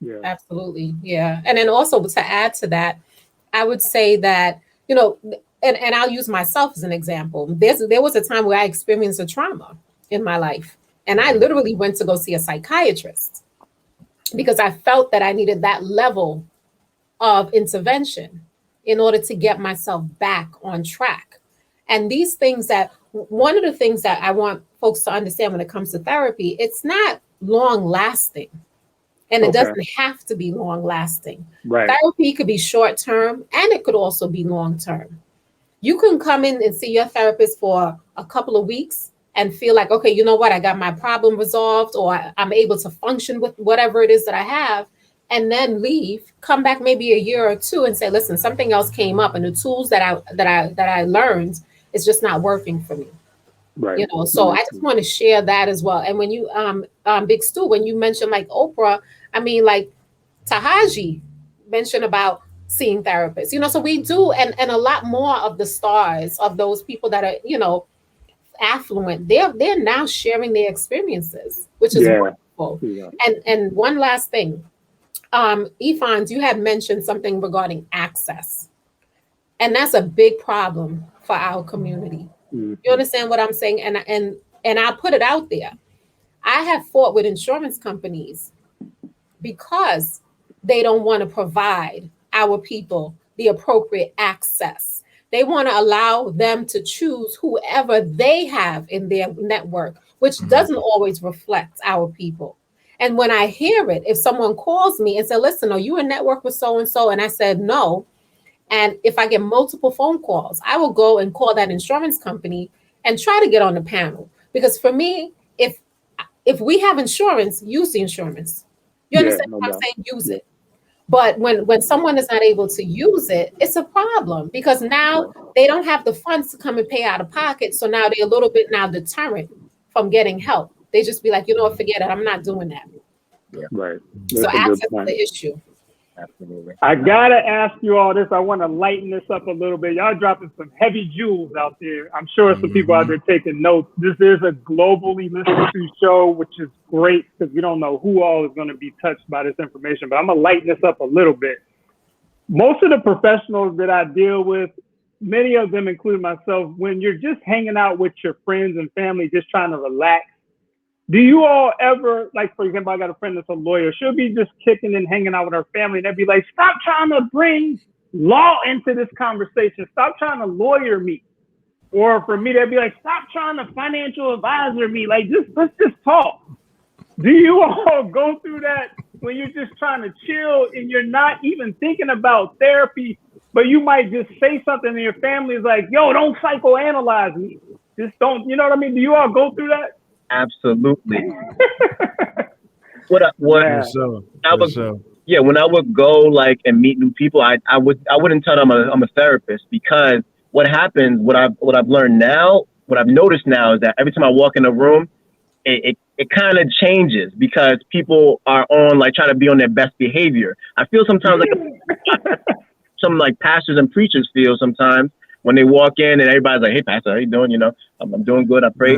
Yeah. Absolutely. Yeah. And then also to add to that, I would say that, and I'll use myself as an example. There was a time where I experienced a trauma in my life. And I literally went to go see a psychiatrist because I felt that I needed that level of intervention in order to get myself back on track. And these things one of the things that I want folks to understand when it comes to therapy, it's not long lasting. And it doesn't have to be long lasting. Right. Therapy could be short term and it could also be long term. You can come in and see your therapist for a couple of weeks and feel like, okay, you know what? I got my problem resolved or I'm able to function with whatever it is that I have. And then leave, come back maybe a year or two and say, listen, something else came up and the tools that I learned is just not working for me. Right. So I just want to share that as well. And when you, Big Stu, when you mentioned like Oprah, I mean, like Tahaji mentioned about seeing therapists, so we do. And a lot more of the stars of those people that are, affluent, they're now sharing their experiences, which is wonderful. Yeah. And one last thing. Ifans, you had mentioned something regarding access, and that's a big problem for our community. Mm-hmm. You understand what I'm saying? And I'll put it out there. I have fought with insurance companies because they don't want to provide our people the appropriate access. They want to allow them to choose whoever they have in their network, which doesn't always reflect our people. And when I hear it, if someone calls me and said, listen, are you in network with so-and-so? And I said, no. And if I get multiple phone calls, I will go and call that insurance company and try to get on the panel. Because for me, if we have insurance, use the insurance. You understand what I'm saying? Use it. But when someone is not able to use it, it's a problem because now they don't have the funds to come and pay out of pocket. So now they're a little bit now deterrent from getting help. They just be like, forget it. I'm not doing that. Yeah. Right. That's so access is the issue. Absolutely. I gotta ask you all this. I want to lighten this up a little bit. Y'all dropping some heavy jewels out there. I'm sure some people out there taking notes. This is a globally listened to show, which is great because we don't know who all is going to be touched by this information. But I'm gonna lighten this up a little bit. Most of the professionals that I deal with, many of them, including myself, when you're just hanging out with your friends and family, just trying to relax. Do you all ever, like, for example, I got a friend that's a lawyer. She'll be just kicking and hanging out with her family. And they'd be like, stop trying to bring law into this conversation. Stop trying to lawyer me. Or for me, they'd be like, stop trying to financial advisor me. Like, let's just talk. Do you all go through that when you're just trying to chill and you're not even thinking about therapy, but you might just say something and your family is like, yo, don't psychoanalyze me. Just don't, you know what I mean? Do you all go through that? Absolutely. When I would go like and meet new people, I wouldn't tell them I'm a therapist, because what happens, what I've learned now, what I've noticed now is that every time I walk in a room, it kind of changes, because people are on like trying to be on their best behavior. I feel sometimes like some like pastors and preachers feel sometimes when they walk in and everybody's like, "Hey, pastor, how you doing? You know, I'm doing good. I pray."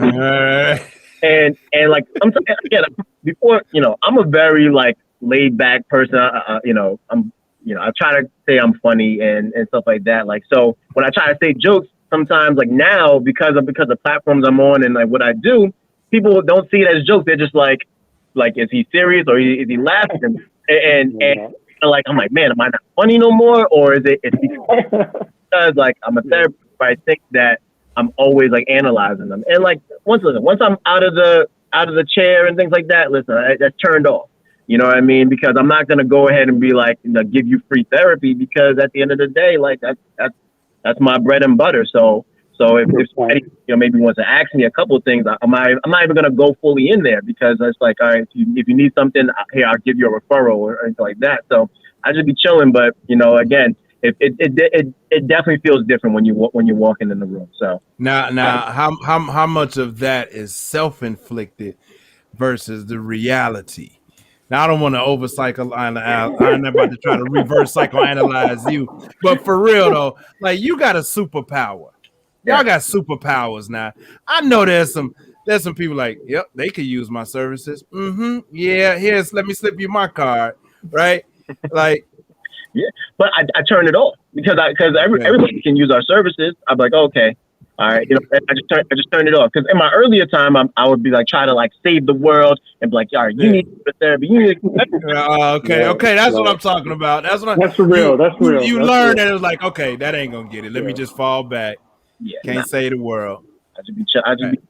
And like sometimes, again, before, you know, I'm a very like laid back person. You know, I try to say I'm funny and stuff like that. Like, so when I try to say jokes, sometimes like now because of platforms I'm on and like what I do, people don't see it as jokes. They're just like, is he serious or is he laughing? And like, I'm like, man, am I not funny no more? Or is it because like I'm a therapist, but I think that I'm always like analyzing them. And like once I'm out of the chair and things like that, listen, that's turned off. You know what I mean? Because I'm not gonna go ahead and be like, you know, give you free therapy, because at the end of the day, like that's my bread and butter. So if somebody, you know, maybe wants to ask me a couple of things, I'm not even gonna go fully in there, because it's like, all right, if you need something, here, I'll give you a referral or anything like that. So I just be chilling. But you know, again, it definitely feels different when you're walking in the room. So now how much of that is self-inflicted versus the reality? Now, I don't want to over psychoanalyze. I'm not about to try to reverse psychoanalyze you, but for real though, like, you got a superpower. Y'all got superpowers now. I know there's some people like, yep, they could use my services. Yeah, let me slip you my card, right? Like, yeah, but I turn it off because everybody can use our services. I'm like, okay, all right, you know, I just turn it off, because in my earlier time, I would be like try to like save the world and be like, all right, you need therapy. Okay, that's what I'm talking about. That's real. You learn that it was like, okay, that ain't gonna get it. Let me just fall back. Can't save the world. I just be.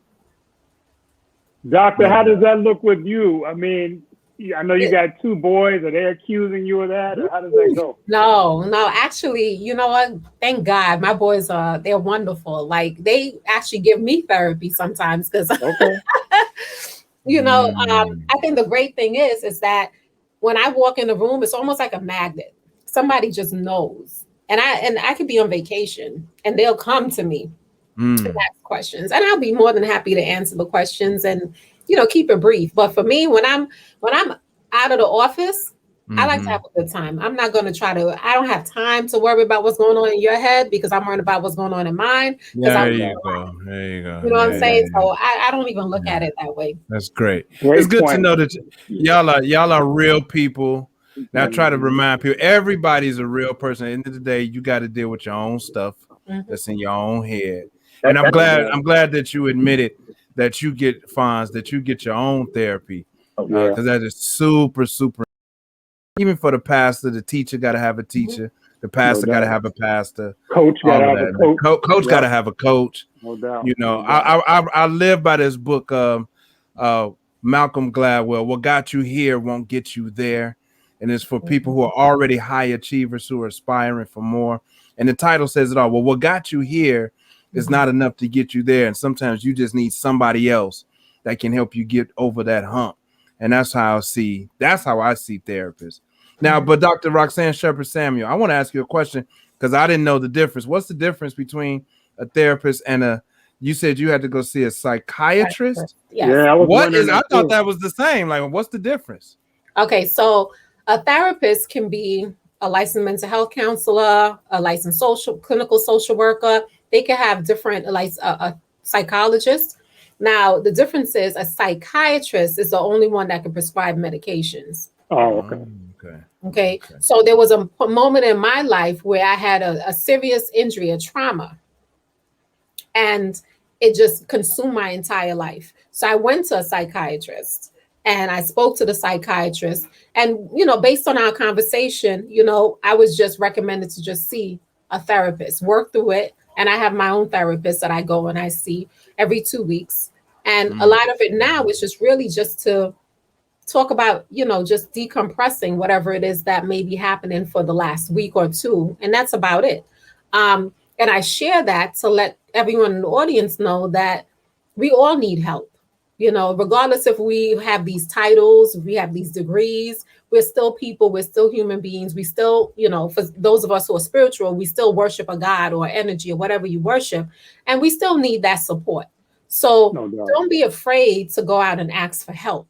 Doctor, how does that look with you? I mean, I know you got 2 boys. Are they accusing you of that, or how does that go? No, actually, you know what? Thank God, my boys they're wonderful. Like, they actually give me therapy sometimes, because you know, I think the great thing is that when I walk in the room, it's almost like a magnet. Somebody just knows, and I could be on vacation and they'll come to me and ask questions, and I'll be more than happy to answer the questions and, you know, keep it brief. But for me, when I'm out of the office, I like to have a good time. I'm not going to I don't have time to worry about what's going on in your head, because I'm worried about what's going on in mine. There you go. You know what I'm saying? So I don't even look at it that way. That's great. It's good to know that y'all are real people. Now, try to remind people, everybody's a real person. At the end of the day, you got to deal with your own stuff that's in your own head. And I'm glad that you admitted that you get that you get your own therapy, because that is super, super. Even for the pastor, the teacher got to have a teacher. The pastor got to have a pastor. Coach got to have a coach. Coach got to have a coach. No doubt. You know, I live by this book of Malcolm Gladwell. What got you here won't get you there. And it's for people who are already high achievers who are aspiring for more. And the title says it all. Well, what got you here is not enough to get you there. And sometimes you just need somebody else that can help you get over that hump. And that's how I see therapists. Now, but Dr. Roxann Sheppard-Samuel, I want to ask you a question, because I didn't know the difference. What's the difference between a therapist and you said you had to go see a psychiatrist? Yes. Yeah, I thought that was the same. Like, what's the difference? Okay, so a therapist can be a licensed mental health counselor, a licensed clinical social worker. They can have different, like a psychologist. Now, the difference is a psychiatrist is the only one that can prescribe medications. Oh, okay. Okay. So there was a moment in my life where I had a serious injury, a trauma, and it just consumed my entire life. So I went to a psychiatrist and I spoke to the psychiatrist, and, you know, based on our conversation, you know, I was just recommended to just see a therapist, work through it. And I have my own therapist that I go and I see every 2 weeks. And a lot of it now is just really just to talk about, just decompressing whatever it is that may be happening for the last week or two. And that's about it. And I share that to let everyone in the audience know that we all need help, regardless if we have these titles, if we have these degrees, we're still people, we're still human beings. We still, for those of us who are spiritual, we still worship a God or energy or whatever you worship. And we still need that support. So don't be afraid to go out and ask for help.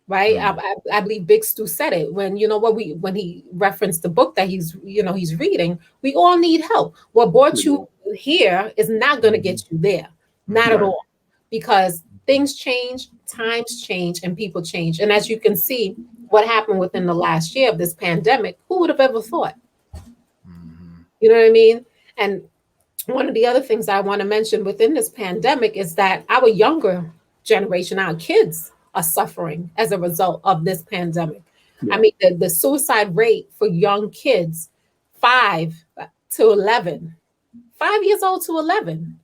Right. I believe Big Stu said it when he referenced the book that he's reading. We all need help. What brought you here is not going to get you there. Not at all. Because things change, times change, and people change. And as you can see, what happened within the last year of this pandemic, who would have ever thought? You know what I mean? And one of the other things I want to mention within this pandemic is that our younger generation, our kids, are suffering as a result of this pandemic. I mean, the suicide rate for young kids, 5 to 11, 5 years old to 11.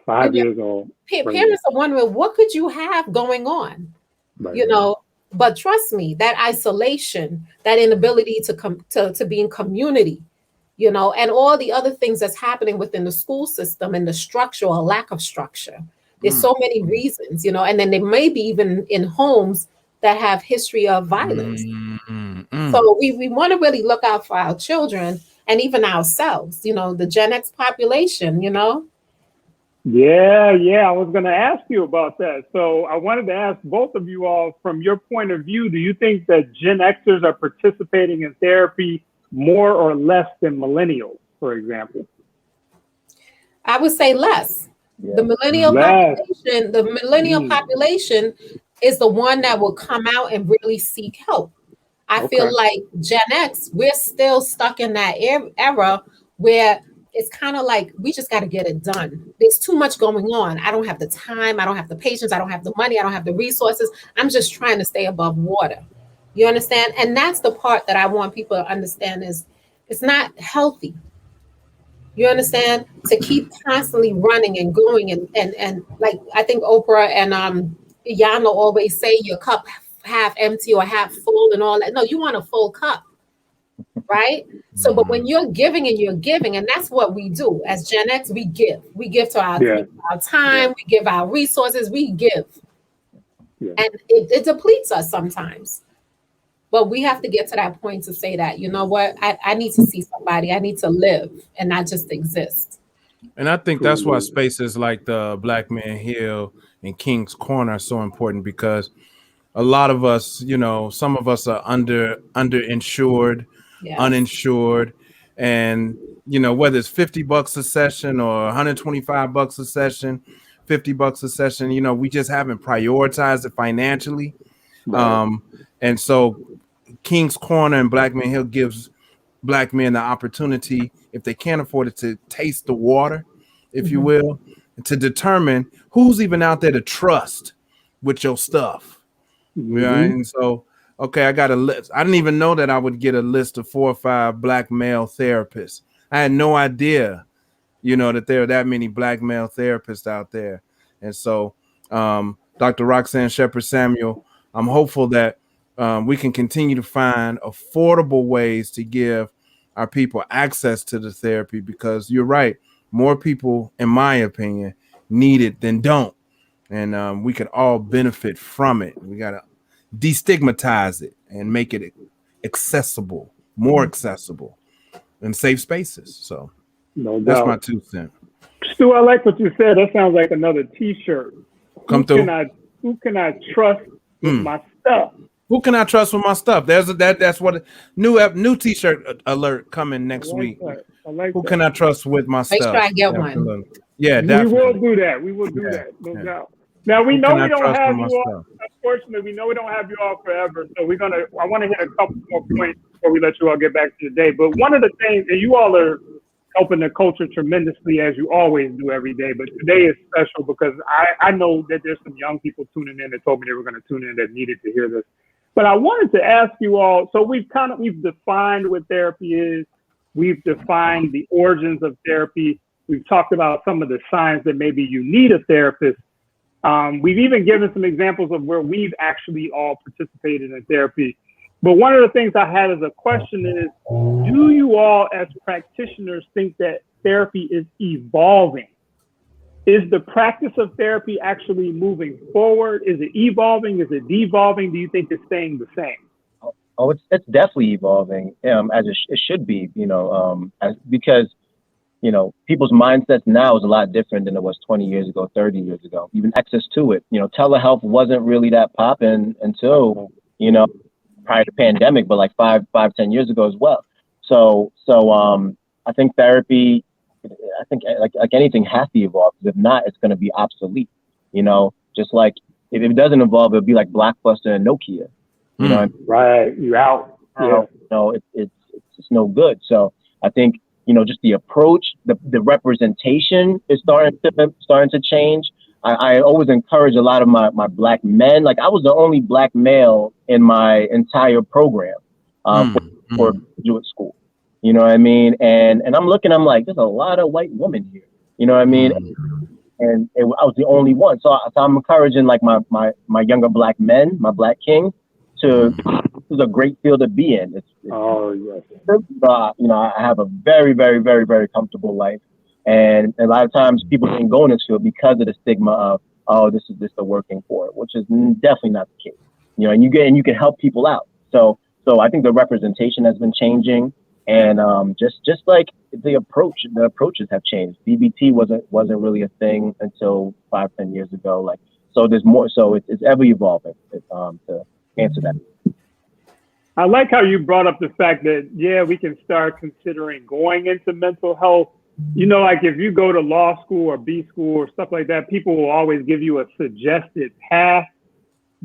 5 years old. Parents are wondering, what could you have going on? But trust me, that isolation, that inability to be in community, and all the other things that's happening within the school system and the structure or lack of structure. There's so many reasons, and then they may be even in homes that have history of violence. So we want to really look out for our children and even ourselves, the Gen X population, Yeah, I was going to ask you about that. So I wanted to ask both of you all, from your point of view, do you think that Gen Xers are participating in therapy more or less than millennials, for example? I would say less. Yeah. The millennial population is the one that will come out and really seek help. I feel like Gen X, we're still stuck in that era where it's kind of like, we just got to get it done. There's too much going on. I don't have the time. I don't have the patience. I don't have the money. I don't have the resources. I'm just trying to stay above water. You understand? And that's the part that I want people to understand is it's not healthy. You understand? To keep constantly running and going and like I think Oprah and Yana always say your cup half empty or half full and all that. No, you want a full cup. Right? So, but when you're giving, and that's what we do as Gen X, we give to our time, we give our resources, we give. And it depletes us sometimes. But we have to get to that point to say that, you know what, I need to see somebody, I need to live and not just exist. And I think that's why spaces like the Black Man Hill and King's Corner are so important, because a lot of us, some of us are underinsured, uninsured, and whether it's $50 a session or $125 a session, $50 a session, we just haven't prioritized it financially. And so King's Corner and Black Man Hill gives Black men the opportunity, if they can't afford it, to taste the water, if you will, to determine who's even out there to trust with your stuff. Right? And so, I got a list. I didn't even know that I would get a list of 4 or 5 Black male therapists. I had no idea, that there are that many Black male therapists out there. And so, Dr. Roxann Sheppard-Samuel, I'm hopeful that we can continue to find affordable ways to give our people access to the therapy, because you're right. More people, in my opinion, need it than don't. And we can all benefit from it. We got to destigmatize it and make it accessible, more accessible, in safe spaces. So that's my 2 cents. Stu, I like what you said. That sounds like another T-shirt. Who can I trust with my stuff? Who can I trust with my stuff? That's what new T-shirt alert coming next week. Who can I trust with my stuff? Make sure I get one. Yeah, definitely. We will do that. We will do that. No doubt. Now we know we don't have you all. Unfortunately, we know we don't have you all forever. So I want to hit a couple more points before we let you all get back to the day. But one of the things, and you all are helping the culture tremendously, as you always do every day. But today is special because I know that there's some young people tuning in that told me they were going to tune in that needed to hear this. But I wanted to ask you all, so we've defined what therapy is. We've defined the origins of therapy. We've talked about some of the signs that maybe you need a therapist. We've even given some examples of where we've actually all participated in therapy. But one of the things I had as a question is, do you all as practitioners think that therapy is evolving? Is the practice of therapy actually moving forward? Is it evolving? Is it devolving? Do you think it's staying the same? Oh, it's definitely evolving, as it should be, because, people's mindsets now is a lot different than it was 20 years ago, 30 years ago, even access to it. Telehealth wasn't really that popping until, prior to pandemic, but like 10 years ago as well. So I think therapy, like anything has to evolve. If not, it's going to be obsolete, just like if it doesn't evolve, it'll be like Blockbuster and Nokia. Right, you out. It's no good. So I think just the approach, the representation is starting to change. I always encourage a lot of my Black men. Like I was the only Black male in my entire program for graduate school. You know what I mean? And I'm like, there's a lot of white women here. You know what I mean? And I was the only one. So I'm encouraging like my younger Black men, my Black kings, this is a great field to be in. Yes. I have a very, very, very, very comfortable life, and a lot of times people didn't go in this field because of the stigma of, this is the working for it, which is definitely not the case. And you can help people out. So I think the representation has been changing, and just like the approaches have changed. DBT wasn't really a thing until 5-10 years ago. Like so, there's more. So it's ever evolving. To answer that. I like how you brought up the fact that, we can start considering going into mental health. Like if you go to law school or B school or stuff like that, people will always give you a suggested path.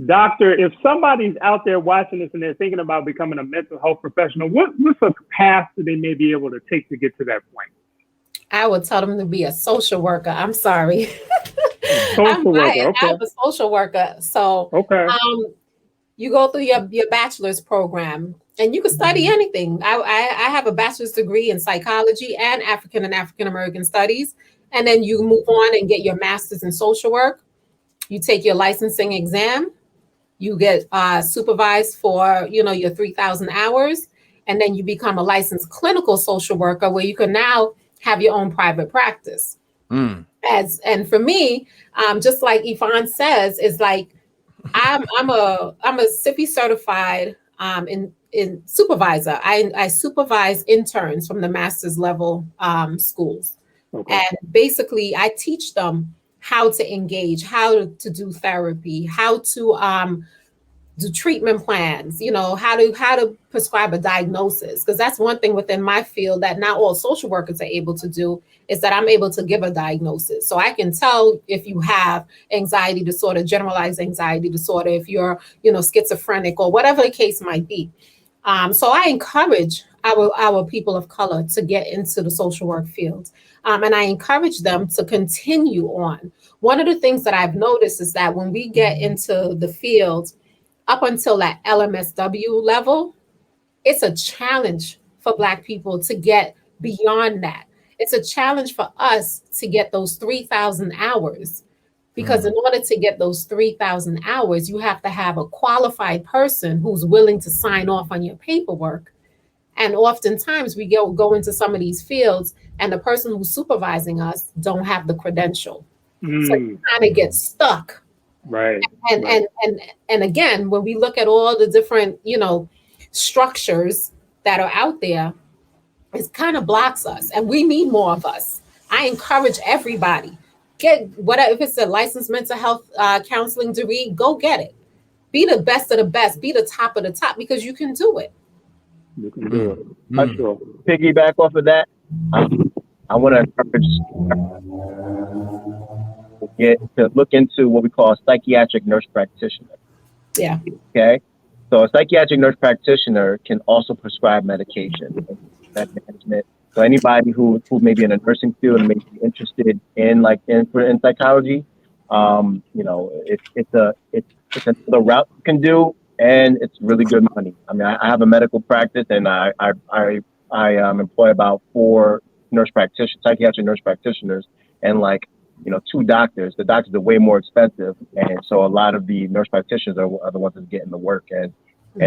Doctor, if somebody's out there watching this and they're thinking about becoming a mental health professional, what's a path that they may be able to take to get to that point? I would tell them to be a social worker. I'm sorry. Social worker, okay. I'm a social worker. So okay. You go through your bachelor's program and you can study anything. I have a bachelor's degree in psychology and African American studies. And then you move on and get your master's in social work. You take your licensing exam. You get supervised for, your 3,000 hours. And then you become a licensed clinical social worker where you can now have your own private practice. And for me, just like Yvonne says, is like, I'm a SIPI certified in supervisor. I supervise interns from the master's level schools. Okay. And basically I teach them how to engage, how to do therapy, how to do treatment plans, how to prescribe a diagnosis. Because that's one thing within my field that not all social workers are able to do, is that I'm able to give a diagnosis. So I can tell if you have anxiety disorder, generalized anxiety disorder, if you're, schizophrenic or whatever the case might be. So I encourage our people of color to get into the social work field. And I encourage them to continue on. One of the things that I've noticed is that when we get into the field, up until that LMSW level, it's a challenge for Black people to get beyond that. It's a challenge for us to get those 3,000 hours, because in order to get those 3,000 hours, you have to have a qualified person who's willing to sign off on your paperwork. And oftentimes we go into some of these fields and the person who's supervising us don't have the credential. So you kind of get stuck. Right. And again, when we look at all the different, structures that are out there, it kind of blocks us, and we need more of us. I encourage everybody, get whatever, if it's a licensed mental health counseling degree, go get it. Be the best of the best, be the top of the top, because you can do it. You can do it. Sure. Piggyback off of that, I want to encourage to look into what we call a psychiatric nurse practitioner. Yeah. Okay. So a psychiatric nurse practitioner can also prescribe medication, management. So anybody who may be in a nursing field and may be interested in psychology, it's another route you can do, and it's really good money. I mean, I have a medical practice, and I employ about 4 psychiatric nurse practitioners, and two doctors. The doctors are way more expensive, and so a lot of the nurse practitioners are the ones that are getting the work, and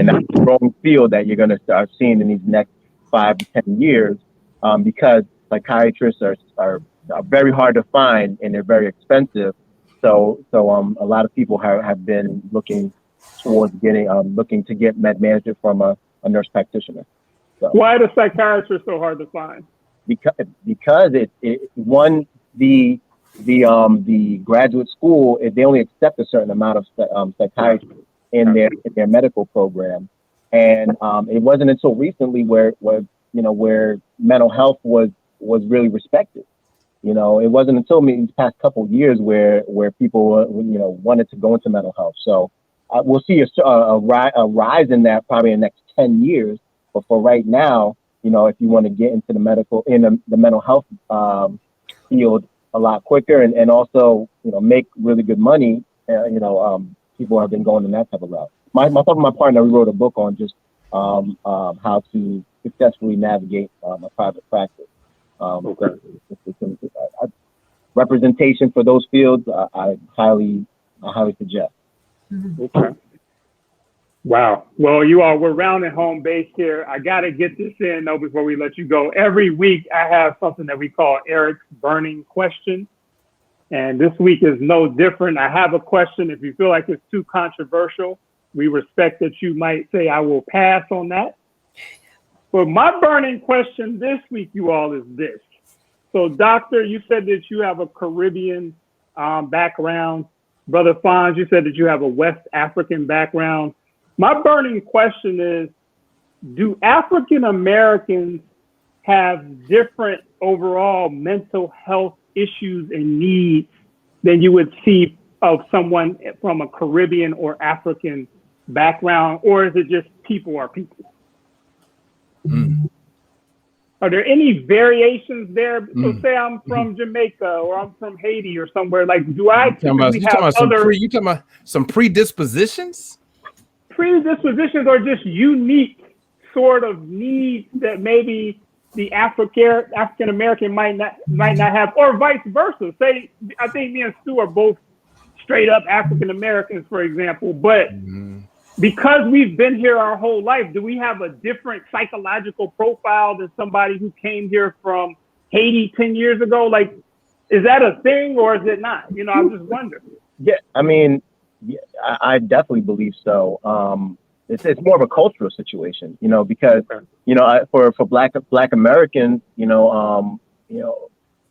that's a growing field that you're going to start seeing in these next 5 to 10 years, because psychiatrists are very hard to find and they're very expensive. So a lot of people have been looking towards looking to get med management from a nurse practitioner. So, why are the psychiatrists so hard to find? Because the graduate school, they only accept a certain amount of psychiatry in their medical program, and it wasn't until recently where mental health was really respected. It wasn't until these past couple of years where people wanted to go into mental health. So we'll see a rise in that probably in the next 10 years. But for right now, if you want to get into the mental health field a lot quicker and also make really good money, people have been going in that type of route. Myself and my partner, we wrote a book on just how to successfully navigate a private practice. Representation for those fields, I highly suggest. Okay. Wow. Well, we're rounding home base here. I got to get this in though before we let you go. Every week I have something that we call Eric's burning question. And this week is no different. I have a question. If you feel like it's too controversial, we respect that you might say, I will pass on that. But my burning question this week, you all, is this. So, Doctor, you said that you have a Caribbean background. Brother Fonz, you said that you have a West African background. My burning question is, do African Americans have different overall mental health issues and needs than you would see of someone from a Caribbean or African background, or is it just people are people? Are there any variations there? So say I'm from Jamaica or I'm from Haiti or somewhere, do I typically have other... You talking about some predispositions? Predispositions or just unique sort of needs that maybe the African American might not have, or vice versa. Say, I think me and Stu are both straight up African Americans, for example, but because we've been here our whole life, do we have a different psychological profile than somebody who came here from Haiti 10 years ago? Is that a thing or is it not? I'm just wondering. Yeah, I mean, I definitely believe so. It's more of a cultural situation, because for Black Americans,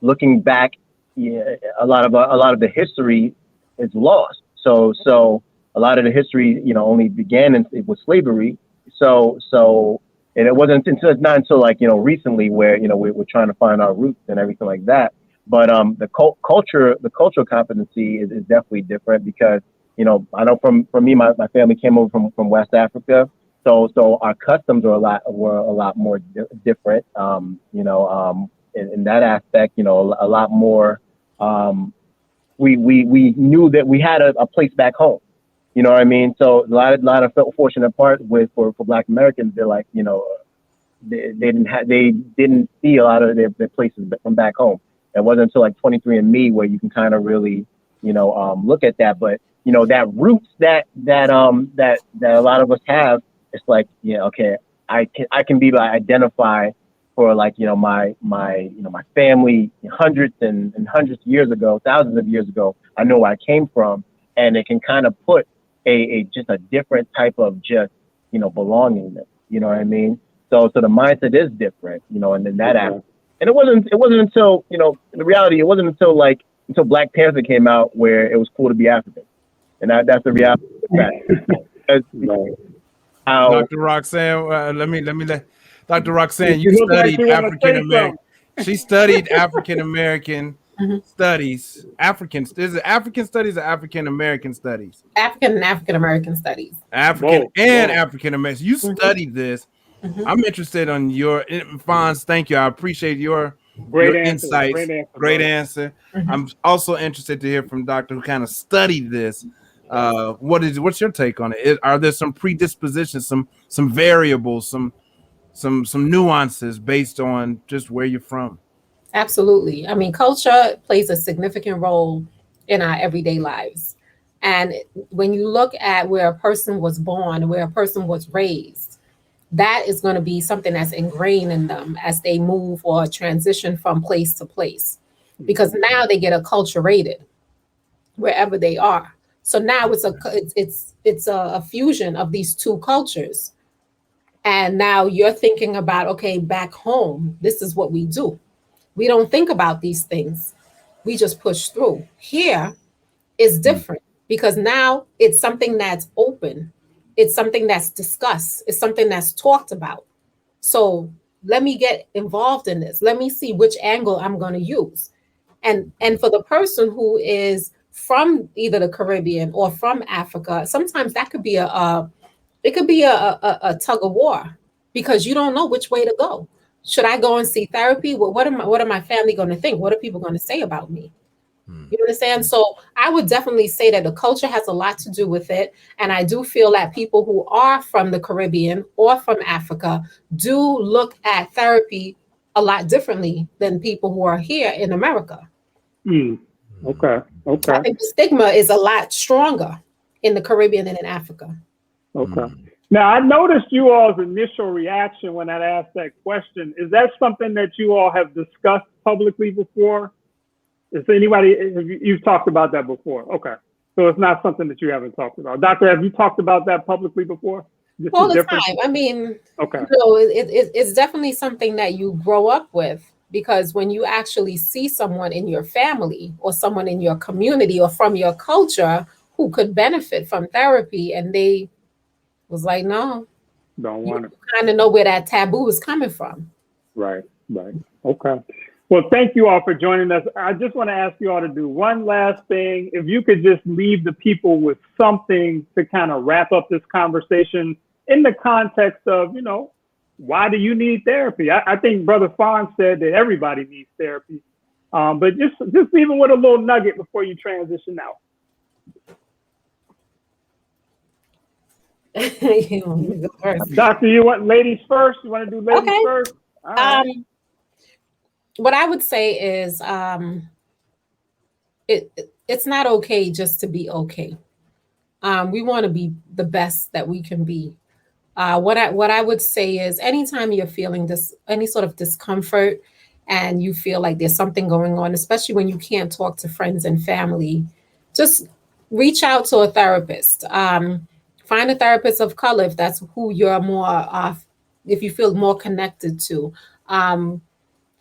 looking back, a lot of the history is lost. So a lot of the history, only began with slavery. So and it wasn't until recently where we're trying to find our roots and everything like that. But the cultural competency is definitely different because I know from me, my family came over from West Africa, so our customs were a lot more different. In that aspect, a lot more. We knew that we had a place back home. You know what I mean? So a lot of felt fortunate part for Black Americans. They're they didn't see a lot of their places from back home. It wasn't until 23andMe where you can kind of really look at that. But that roots that a lot of us have. It's okay, I can be identify for my family hundreds and hundreds of years ago, thousands of years ago. I know where I came from, and it can kind of put just a different type of belongingness. You know what I mean? So the mindset is different, and then that aspect. And it wasn't until in reality, it wasn't until until Black Panther came out where it was cool to be African, and that's the reality. Dr. Roxann, let Dr. Roxann, you studied African American. She studied African American studies. Is it African studies or African American studies? African and African American studies. African American. You studied this. I'm interested on your Fonz. Thank you. I appreciate your insights. Great answer. I'm also interested to hear from Doctor who kind of studied this. What's your take on it? Are there some predispositions, some variables, some nuances based on just where you're from? Absolutely. I mean, culture plays a significant role in our everyday lives. And when you look at where a person was born, where a person was raised, that is going to be something that's ingrained in them as they move or transition from place to place. Because now they get acculturated wherever they are. So now it's a fusion of these two cultures. And now you're thinking about, okay, back home, this is what we do. We don't think about these things. We just push through. Here is different because now it's something that's open. It's something that's discussed. It's something that's talked about. So let me get involved in this. Let me see which angle I'm going to use. And for the person who is from either the Caribbean or from Africa, sometimes that could be a tug of war because you don't know which way to go. Should I go and see therapy? Well, what are my family going to think? What are people going to say about me? You understand? So I would definitely say that the culture has a lot to do with it. And I do feel that people who are from the Caribbean or from Africa do look at therapy a lot differently than people who are here in America. Okay. I think the stigma is a lot stronger in the Caribbean than in Africa. Okay. Now, I noticed you all's initial reaction when I asked that question. Is that something that you all have discussed publicly before? Is anybody, you've talked about that before? Okay. So it's not something that you haven't talked about. Doctor, have you talked about that publicly before? All the time. I mean, okay. It's definitely something that you grow up with because when you actually see someone in your family or someone in your community or from your culture who could benefit from therapy and they was like, no, don't want it. Kind of know where that taboo is coming from. Right. Okay. Well, thank you all for joining us. I just want to ask you all to do one last thing. If you could just leave the people with something to kind of wrap up this conversation in the context of, why do you need therapy? I think Brother Fawn said that everybody needs therapy. But just leave them with a little nugget before you transition out. Doctor, you want ladies first? You want to do ladies first? All right. What I would say is it's not okay just to be okay. We want to be the best that we can be. What I would say is anytime you're feeling any sort of discomfort and you feel like there's something going on, especially when you can't talk to friends and family, just reach out to a therapist. Find a therapist of color if that's who you're more if you feel more connected to.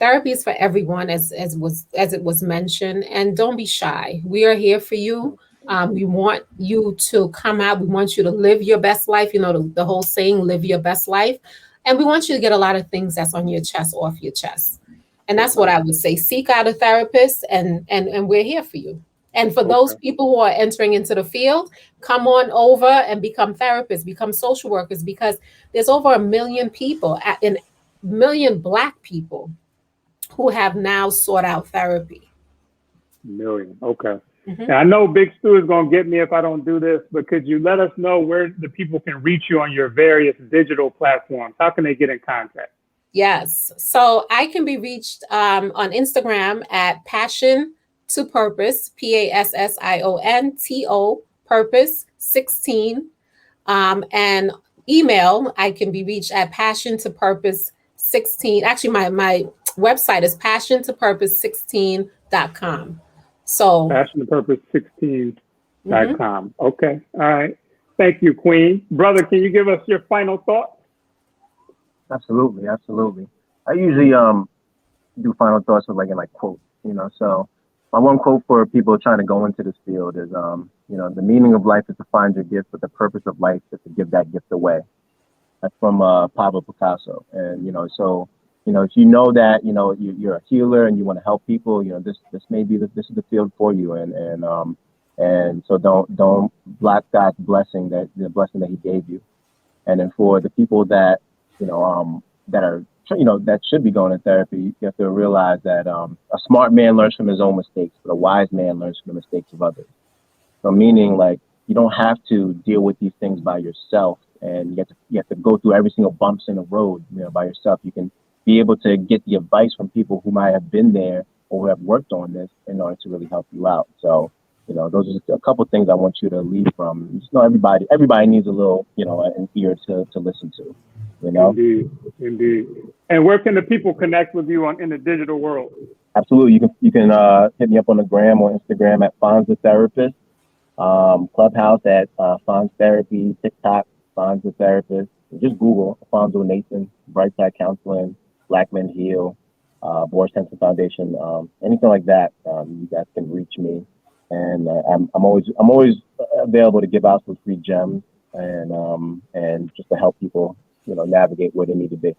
Therapy is for everyone, as it was mentioned, and don't be shy. We are here for you. We want you to come out. We want you to live your best life. The whole saying, live your best life. And we want you to get a lot of things that's on your chest off your chest. And that's what I would say. Seek out a therapist and we're here for you. And for those people who are entering into the field, come on over and become therapists, become social workers, because there's over 1 million people, and 1 million Black people who have now sought out therapy. 1 million. Okay. And I know Big Stu is going to get me if I don't do this, but could you let us know where the people can reach you on your various digital platforms? How can they get in contact? Yes. So I can be reached on Instagram at Passion to Purpose, PASSIONTO Purpose 16. And email, I can be reached at Passion to Purpose 16. Actually, my website is passiontopurpose16.com. So passiontopurpose16.com. Okay. All right. Thank you, Queen. Brother, can you give us your final thoughts? Absolutely. I usually do final thoughts with in quotes, so my one quote for people trying to go into this field is the meaning of life is to find your gift, but the purpose of life is to give that gift away. That's from Pablo Picasso. And so if you know that you're a healer and you want to help people, this may be this is the field for you. And so don't block God's blessing, the blessing that He gave you. And then for the people that that should be going to therapy, you have to realize that a smart man learns from his own mistakes, but a wise man learns from the mistakes of others. So meaning you don't have to deal with these things by yourself, and you have to go through every single bumps in the road by yourself. You can be able to get the advice from people who might have been there or who have worked on this in order to really help you out. So, those are just a couple of things I want you to leave from. Just know everybody needs a little, an ear to listen to, Indeed. And where can the people connect with you in the digital world? Absolutely. You can hit me up on the gram or Instagram at Fonz the Therapist, Clubhouse at Fonz Therapy, TikTok, Fonz the Therapist. Just Google Alphonso Nathan, Brightside Counseling, Black Men Heal, Boris Henson Foundation, anything like that. You guys can reach me, and I'm always available to give out some free gems and just to help people, navigate where they need to be.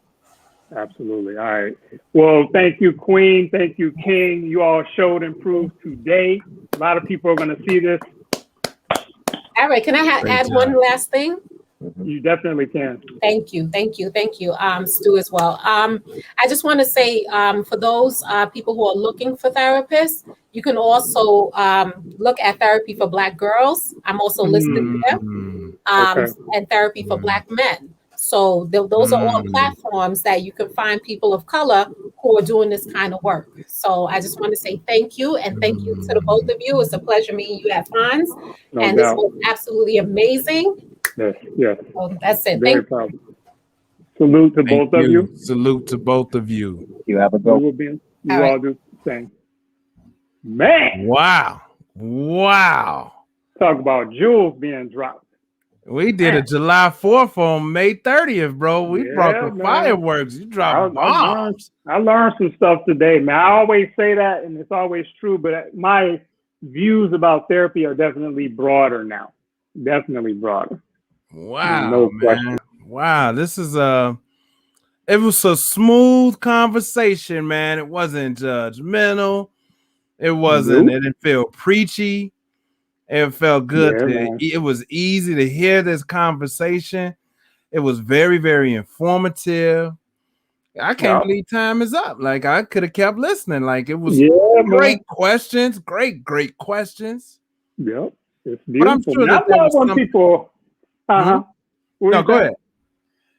Absolutely. All right. Well, thank you, Queen. Thank you, King. You all showed and proved today. A lot of people are going to see this. All right. Can I add one last thing? You definitely can. Thank you, Stu, as well. I just want to say, for those people who are looking for therapists, you can also look at Therapy for Black Girls. I'm also listed there, and Therapy for Black Men. So those are all platforms that you can find people of color who are doing this kind of work. So I just want to say thank you, and thank you to the both of you. It's a pleasure meeting you at Fonz, and this was absolutely amazing. Yes. So that's it. Very powerful. Salute to both of you. Salute to both of you. You have a good one. You all do the same. Man. Wow. Talk about jewels being dropped. We did a July 4th on May 30th, bro. We brought the fireworks. You dropped bombs. I learned some stuff today, man. I always say that, and it's always true, but my views about therapy are definitely broader now. Definitely broader. Wow, no man. Wow, this is it was a smooth conversation, man. It wasn't judgmental. It wasn't, it didn't feel preachy. It felt good. It was easy to hear this conversation. It was very, very informative. I can't believe time is up. Like, I could have kept listening. Like, it was great questions. Great questions. Yep. It's beautiful. But I'm sure that I love when people No, go ahead.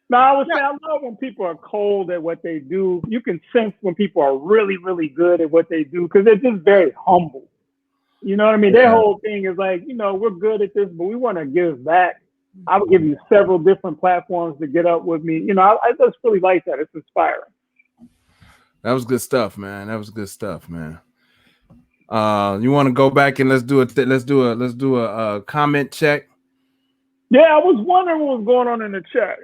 No, I was saying I love when people are cold at what they do. You can sense when people are really, really good at what they do because they're just very humble. You know what I mean? Their whole thing is like, we're good at this, but we want to give back. I would give you several different platforms to get up with me. I just really like that. It's inspiring. That was good stuff, man. You want to go back and let's do a comment check? Yeah, I was wondering what was going on in the chat.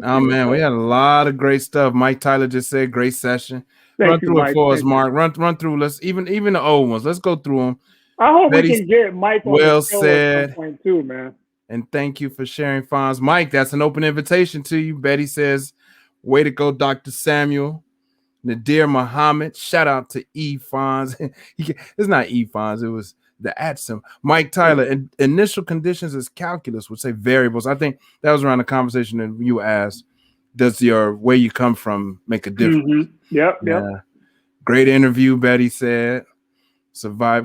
Oh man, we had a lot of great stuff. Mike Tyler just said, "Great session." Run through it for us, Mark. Run through. Let's even the old ones. Let's go through them. I hope we can get Mike on the show at some point too, man. And thank you for sharing, Fonz. Mike, that's an open invitation to you. Betty says, "Way to go, Dr. Samuel." Nadir Muhammad, shout out to E. Fonz. It's not E. Fonz, it was the @sim. Mike Tyler, initial conditions is calculus, would say variables. I think that was around the conversation that you asked, does where you come from make a difference? Yep. Great interview, Betty said.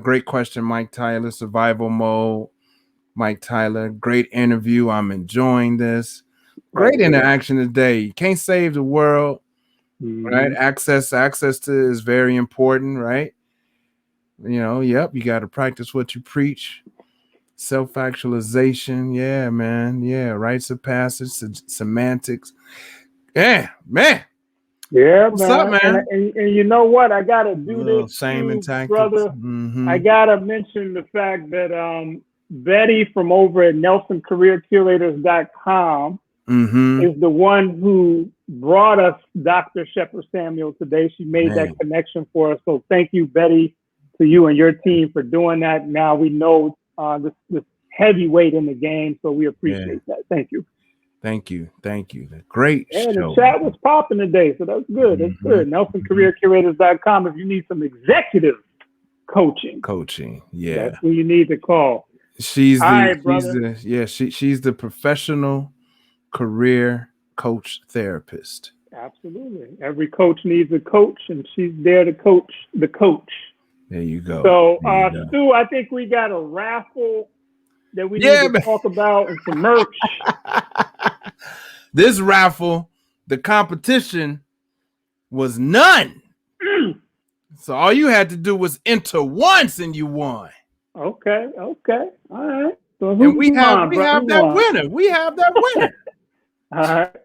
Great question, Mike Tyler. Survival mode, Mike Tyler. Great interview. I'm enjoying this. Great interaction today. You can't save the world, right? Access to is very important, right? You got to practice what you preach. Self-actualization. Yeah, man. Yeah, rites of passage, semantics. Yeah, man. Yeah, what's up, man? And you know what? I gotta do this, same tactics, brother. I gotta mention the fact that Betty from over at NelsonCareerCurators.com is the one who brought us Dr. Sheppard-Samuel today. She made that connection for us. So thank you, Betty, to you and your team for doing that. Now we know this heavyweight in the game, so we appreciate that. Thank you. Thank you. Great show. The chat was popping today, so that's good. That's good. NelsonCareerCurators.com if you need some executive coaching. Yeah. That's who you need to call. She's the professional career coach therapist. Absolutely. Every coach needs a coach, and she's there to coach the coach. There you go. So, Stu, I think we got a raffle that we need to talk about and some merch. This raffle, the competition was none. So all you had to do was enter once and you won. Okay. All right. So And we have that winner. We have that winner. All right.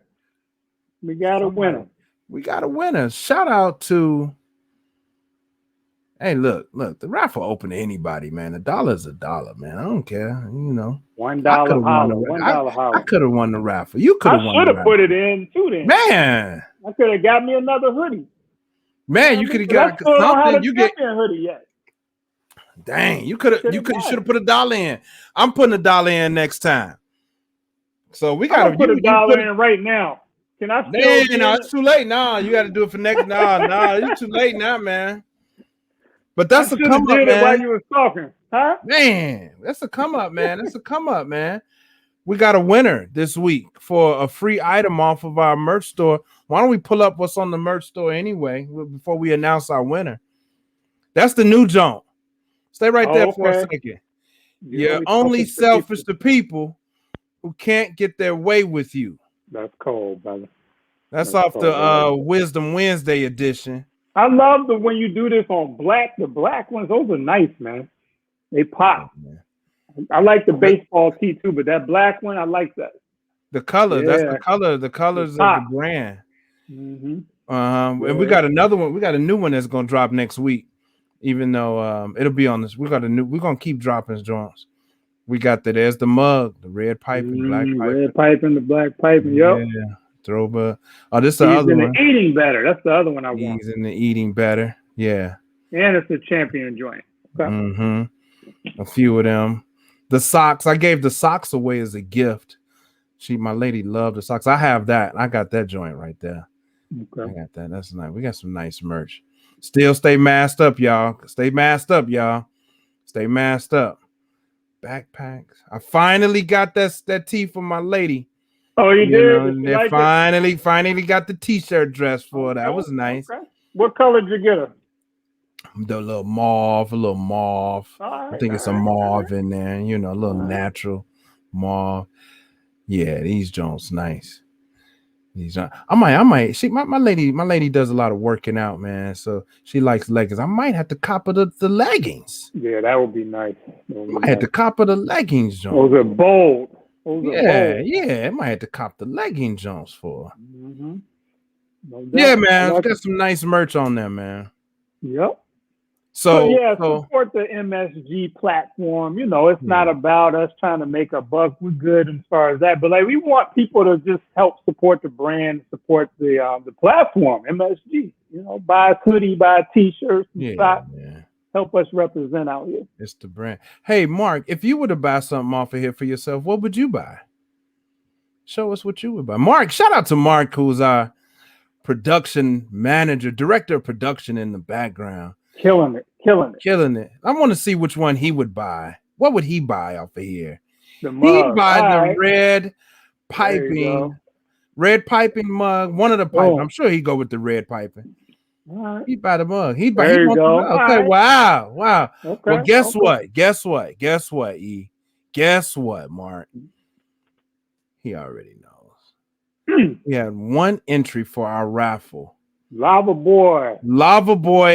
We got a winner. We got a winner. Shout out to. Hey, look, the raffle open to anybody, man. $1 is $1, man. I don't care. You know. $1 holler. I could have won the raffle. You could have won. I should have put it in too then. Man. I could have got me another hoodie. Man, you could have got something. You get a hoodie yet. Dang, you should have put $1 in. I'm putting $1 in next time. So we got to put $1 in right now. Can I? No, it's too late. No, you got to do it for next. No, it's too late now, man. But that's a come up, man. While you was talking, huh? Man, that's a come up, man. That's a come up, man. We got a winner this week for a free item off of our merch store. Why don't we pull up what's on the merch store anyway before we announce our winner? That's the new joint. Stay right there for a second. You're only selfish to people who can't get their way with you. That's cold, brother. That's off the Wisdom Wednesday edition. I love when you do this on the black ones. Those are nice, man. They pop. Man. I like the baseball tee too, but that black one, I like that. The color, that's the color. The colors of the brand. Mm-hmm. And we got another one. We got a new one that's gonna drop next week. Even though it'll be on this, we're gonna keep dropping joints. We got there's the mug, the red pipe and black pipe. Red pipe and the black pipe. Yep. Yeah. Throwback. Oh, this is the other one. Eating better. That's the other one I want. He's in the eating better. Yeah. And it's a champion joint. Okay. Mm-hmm. A few of them. The socks. I gave the socks away as a gift. My lady loved the socks. I have that. I got that joint right there. Okay. I got that. That's nice. We got some nice merch. Still stay masked up, y'all. Stay masked up, y'all. Stay masked up. Backpacks. I finally got that tee for my lady. Oh, you did? They like finally got the t-shirt dress for her. That was nice. Okay. What color did you get her? The little mauve. Right, I think it's a mauve in there, a little natural mauve. Yeah, these joints nice. I might. My lady does a lot of working out, man. So she likes leggings. I might have to cop her the leggings. Yeah, that would be nice. I had to cop her the leggings, John. Those are bold. I might have to cop the legging Jones for. Mm-hmm. No doubt. Yeah, man. We got some nice merch on there, man. Yep. So support the MSG platform. It's not about us trying to make a buck. We're good as far as that, but we want people to just help support the brand, support the platform, MSG. Buy a hoodie, buy a t-shirt, socks. Yeah. Help us represent out here. It's the brand. Hey, Mark, if you were to buy something off of here for yourself, what would you buy? Show us what you would buy. Mark, shout out to Mark, who's our production manager, director of production in the background. Killing it. I want to see which one he would buy. What would he buy off of here? The mug. He'd buy the red piping mug. One of the piping. I'm sure he'd go with the red piping. Right. He'd buy the mug. There you go. Okay, right. Wow. Okay. Well, guess what? Guess what, E? Guess what, Mark? He already knows. We had one entry for our raffle. Lava Boy,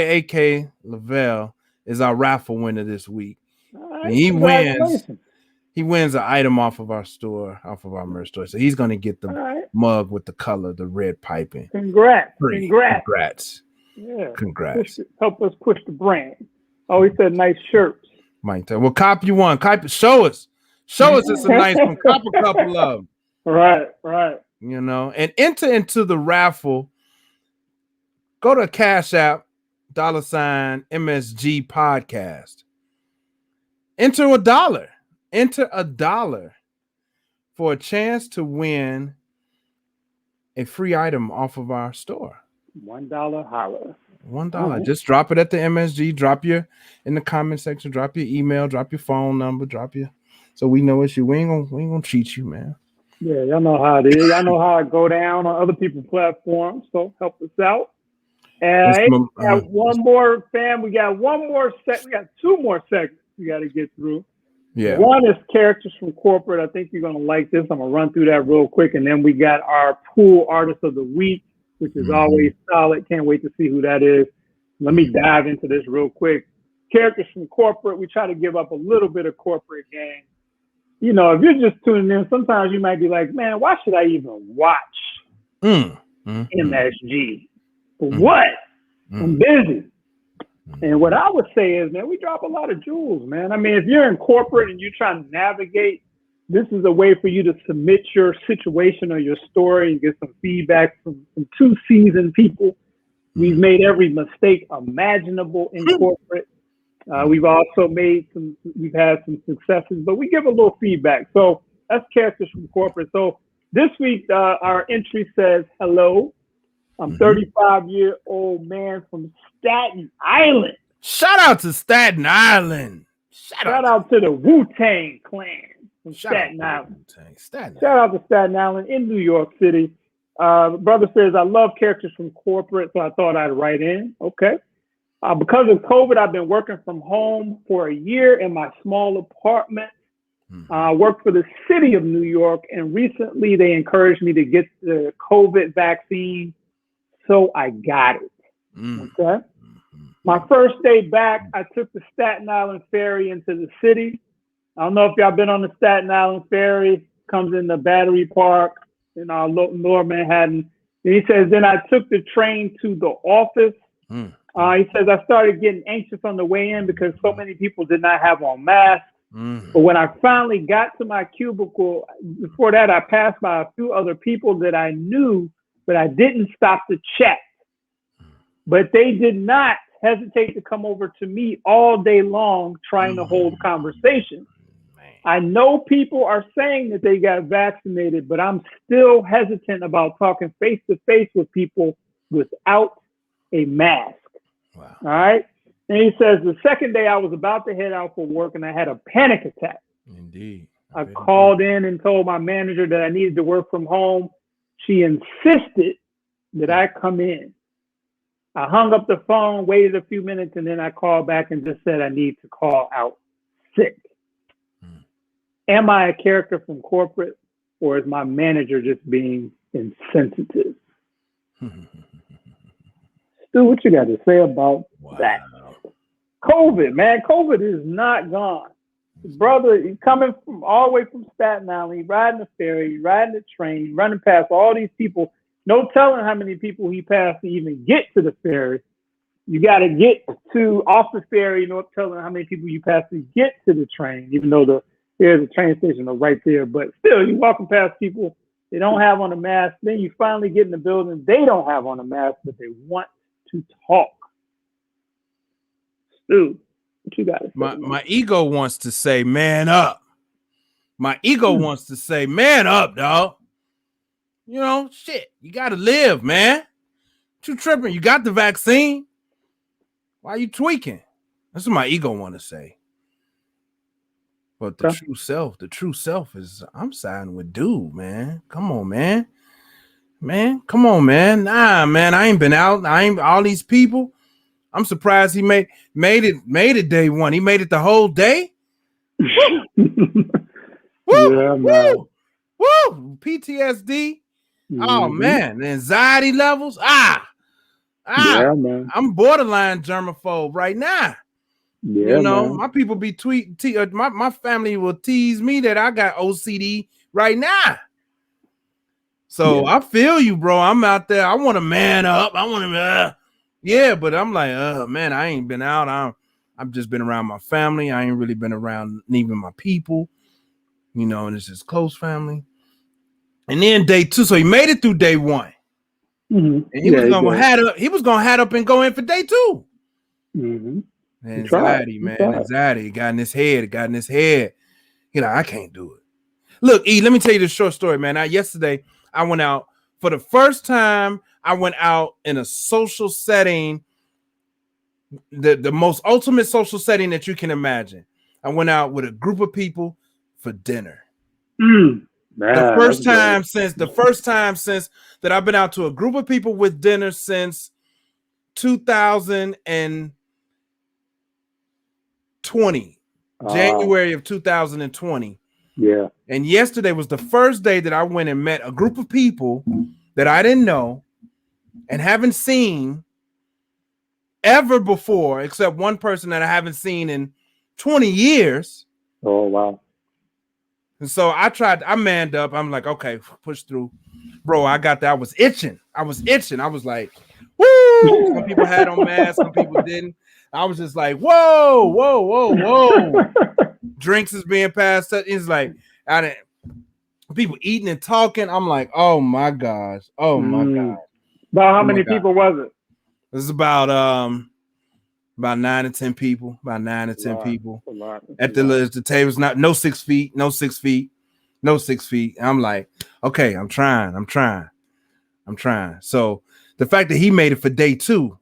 a.k.a. Lavelle, is our raffle winner this week. Right. And he wins an item off of our store, off of our merch store. So he's going to get the mug with the color, the red piping. Congrats. Yeah. Congrats. Help us push the brand. Oh, he said nice shirts. Mike, well, cop you one. Show us. It's a nice one. Cop a couple of them. Right. And enter into the raffle. Go to Cash App, $MSG podcast. Enter $1. Enter $1 for a chance to win a free item off of our store. $1 holler. $1. Just drop it at the MSG. Drop in the comment section. Drop your email. Drop your phone number. So we know it's you. We ain't gonna cheat you, man. Yeah, y'all know how it is. Y'all know how it go down on other people's platforms. So help us out. And we got one more, fam. We got one more set. We got two more segments we got to get through. Yeah. One is characters from corporate. I think you're gonna like this. I'm gonna run through that real quick, and then we got our pool artist of the week. which is always solid. Can't wait to see who that is. Let me dive into this real quick. Characters from corporate. We try to give up a little bit of corporate game. You know, if you're just tuning in, sometimes you might be like, man, why should I even watch MSG? For what? I'm busy. And what I would say is, man, we drop a lot of jewels, man. I mean, if you're in corporate and you're trying to navigate, this is a way for you to submit your situation or your story and get some feedback from 2 seasoned people. We've made every mistake imaginable in corporate. We've also we've had some successes, but we give a little feedback. So that's characters from corporate. So this week, our entry says, hello, I'm 35-year-old man from Staten Island. Shout out to Staten Island. Shout out to the Wu-Tang Clan from Staten Island. Shout out to Staten Island in New York City. Brother says, I love characters from corporate, so I thought I'd write in. Okay. Because of COVID, I've been working from home for a year in my small apartment. I work for the city of New York, and recently they encouraged me to get the COVID vaccine, so I got it. Okay. My first day back, I took the Staten Island ferry into the city. I don't know if y'all been on the Staten Island ferry. Comes in the Battery Park in Lower Manhattan. And he says, then I took the train to the office. He says, I started getting anxious on the way in because so many people did not have on masks. But when I finally got to my cubicle, before that, I passed by a few other people that I knew, but I didn't stop to chat. But they did not hesitate to come over to me all day long trying to hold conversation. I know people are saying that they got vaccinated, but I'm still hesitant about talking face to face with people without a mask. Wow. All right. And he says, the second day I was about to head out for work and I had a panic attack. Indeed. I called in and told my manager that I needed to work from home. She insisted that I come in. I hung up the phone, waited a few minutes, and then I called back and just said I need to call out sick. Am I a character from corporate, or is my manager just being insensitive? Stu, what you got to say about that? COVID, man. COVID is not gone. Brother, he's coming from all the way from Staten Island. He's riding the ferry, riding the train, running past all these people. No telling how many people he passed to even get to the ferry. You got to get off the ferry. No telling how many people you pass to get to the train, even though there's a train station right there. But still, you walking past people, they don't have on a mask. Then you finally get in the building, they don't have on a mask, but they want to talk. Stu, what you got to say? My ego wants to say, man up. My ego wants to say, man up, dog. You know, shit, you got to live, man. What you tripping? You got the vaccine. Why are you tweaking? That's what my ego want to say. But the true self is, I'm siding with dude, man. Come on, man. Come on, man. Nah, man, I ain't been out. I ain't all these people. I'm surprised he made it day one. He made it the whole day. Woo, yeah, man. Woo, PTSD. Oh man, the anxiety levels. Yeah, man. I'm borderline germaphobe right now. Yeah, you know, man. my people be my family will tease me that I got OCD right now. So I feel you, bro. I'm out there. I want to man up. I want to, but I'm like, man, I ain't been out. I've just been around my family. I ain't really been around even my people, you know, and it's just close family. And then day two, so he made it through day one. And he was gonna hat up and go in for day two. Anxiety, man. Anxiety got in his head. You know, I can't do it. Look, E, let me tell you this short story, man. Yesterday I went out for the first time. I went out in a social setting, the most ultimate social setting that you can imagine. I went out with a group of people for dinner. The first time since that I've been out to a group of people with dinner since 2020, January of 2020. Yeah. And yesterday was the first day that I went and met a group of people that I didn't know and haven't seen ever before, except one person that I haven't seen in 20 years. Oh, wow. And so I manned up. I'm like, okay, push through. Bro, I got that. I was itching. I was like, woo! Some people had on masks, some people didn't. I was just like, whoa, whoa, whoa, whoa. Drinks is being passed. It's like, people eating and talking. I'm like, oh my gosh. Oh my God. About how many people was it? This is about 9 to 10 people. About 9 to 10 people. At the tables, no 6 feet, no 6 feet, no 6 feet. I'm like, okay, I'm trying. So the fact that he made it for day 2,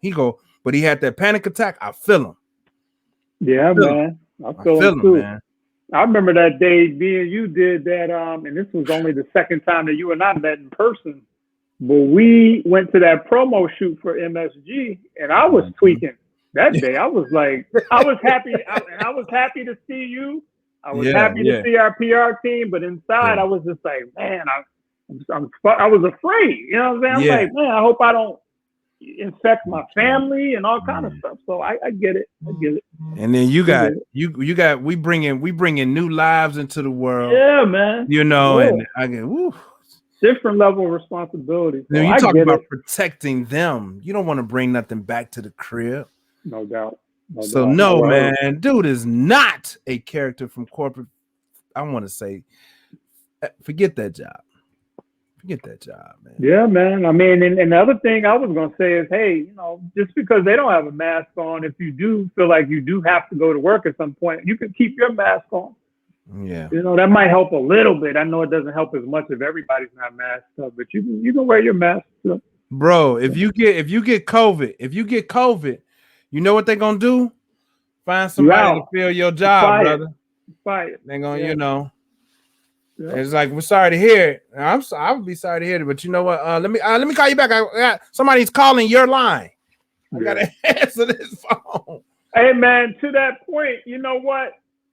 but he had that panic attack. I feel him. Yeah, man. I feel him too, man. I remember that day you did that, and this was only the second time that you and I met in person. But we went to that promo shoot for MSG, and I was tweaking that day. I was like, I was happy. I was happy to see you. I was happy to see our PR team, but inside I was just like, man, I was afraid. You know what I'm saying? I'm like, man, I hope I don't infect my family and all kind of stuff. So I get it. And then we bring in new lives into the world. Yeah, man. You know, and I get different level of responsibility. So you talk about protecting them. You don't want to bring nothing back to the crib. No doubt. No, man, dude is not a character from corporate. I want to say, forget that job. Forget that job, man. Yeah, man. I mean, and the other thing I was going to say is, hey, you know, just because they don't have a mask on, if you do feel like you do have to go to work at some point, you can keep your mask on. Yeah. You know, that might help a little bit. I know it doesn't help as much if everybody's not masked up, but you can wear your mask. So. Bro, if you get COVID, you know what they're going to do? Find somebody to fill your job, brother. They're going to, you know. Yeah. It's like, we're sorry to hear it. I would be sorry to hear it, but you know what? Let me call you back. Somebody's calling your line. I gotta answer this phone. Hey man, to that point, you know what?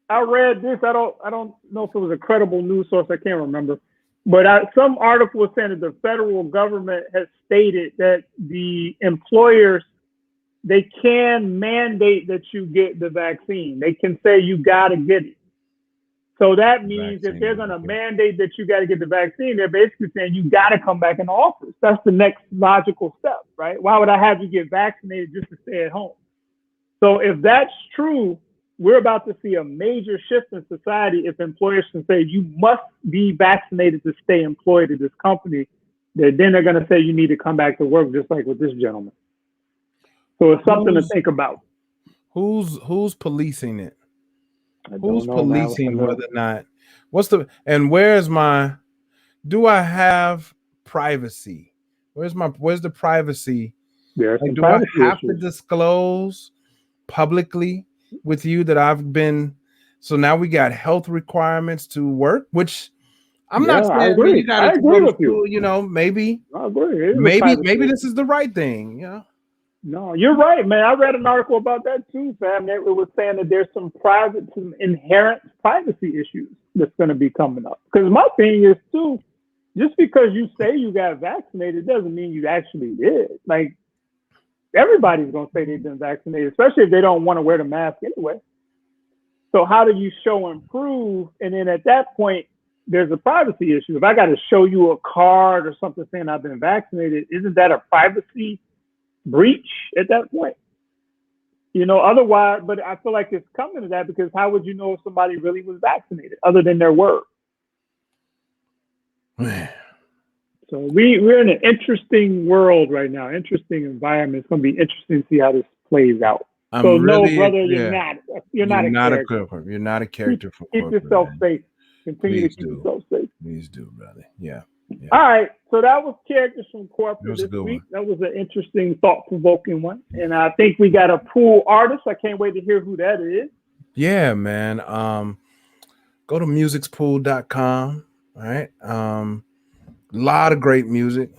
I read this. I don't know if it was a credible news source. I can't remember, but some article was saying that the federal government has stated that the employers, they can mandate that you get the vaccine. They can say you got to get it. So that means if they're going to mandate that you got to get the vaccine, they're basically saying you got to come back in the office. That's the next logical step, right? Why would I have you get vaccinated just to stay at home? So if that's true, we're about to see a major shift in society if employers can say you must be vaccinated to stay employed at this company. Then they're going to say you need to come back to work, just like with this gentleman. So it's something to think about. Who's policing it? Who's policing whether or not? Do I have privacy? Where's the privacy? Do I have to disclose publicly with you that I've been? So now we got health requirements to work, which I'm not saying you got to go to school. You know, maybe this is the right thing. You know. No, you're right, man. I read an article about that too, fam. It was saying that there's some inherent privacy issues that's going to be coming up. Because my thing is too, just because you say you got vaccinated doesn't mean you actually did. Like, everybody's going to say they've been vaccinated, especially if they don't want to wear the mask anyway. So how do you show and prove? And then at that point, there's a privacy issue. If I got to show you a card or something saying I've been vaccinated, isn't that a privacy breach at that point? You know, otherwise, but I feel like it's coming to that, because how would you know if somebody really was vaccinated other than their word? So we're in an interesting world right now, interesting environment. It's going to be interesting to see how this plays out. You're not a character. You're not a character. Keep yourself safe. Continue to keep yourself safe. Please do, brother. Yeah. All right, so that was characters from corporate this week. That was an interesting, thought-provoking one, and I think we got a pool artist. I can't wait to hear who that is. Yeah, man. Go to musicspool.com. All right. A lot of great music.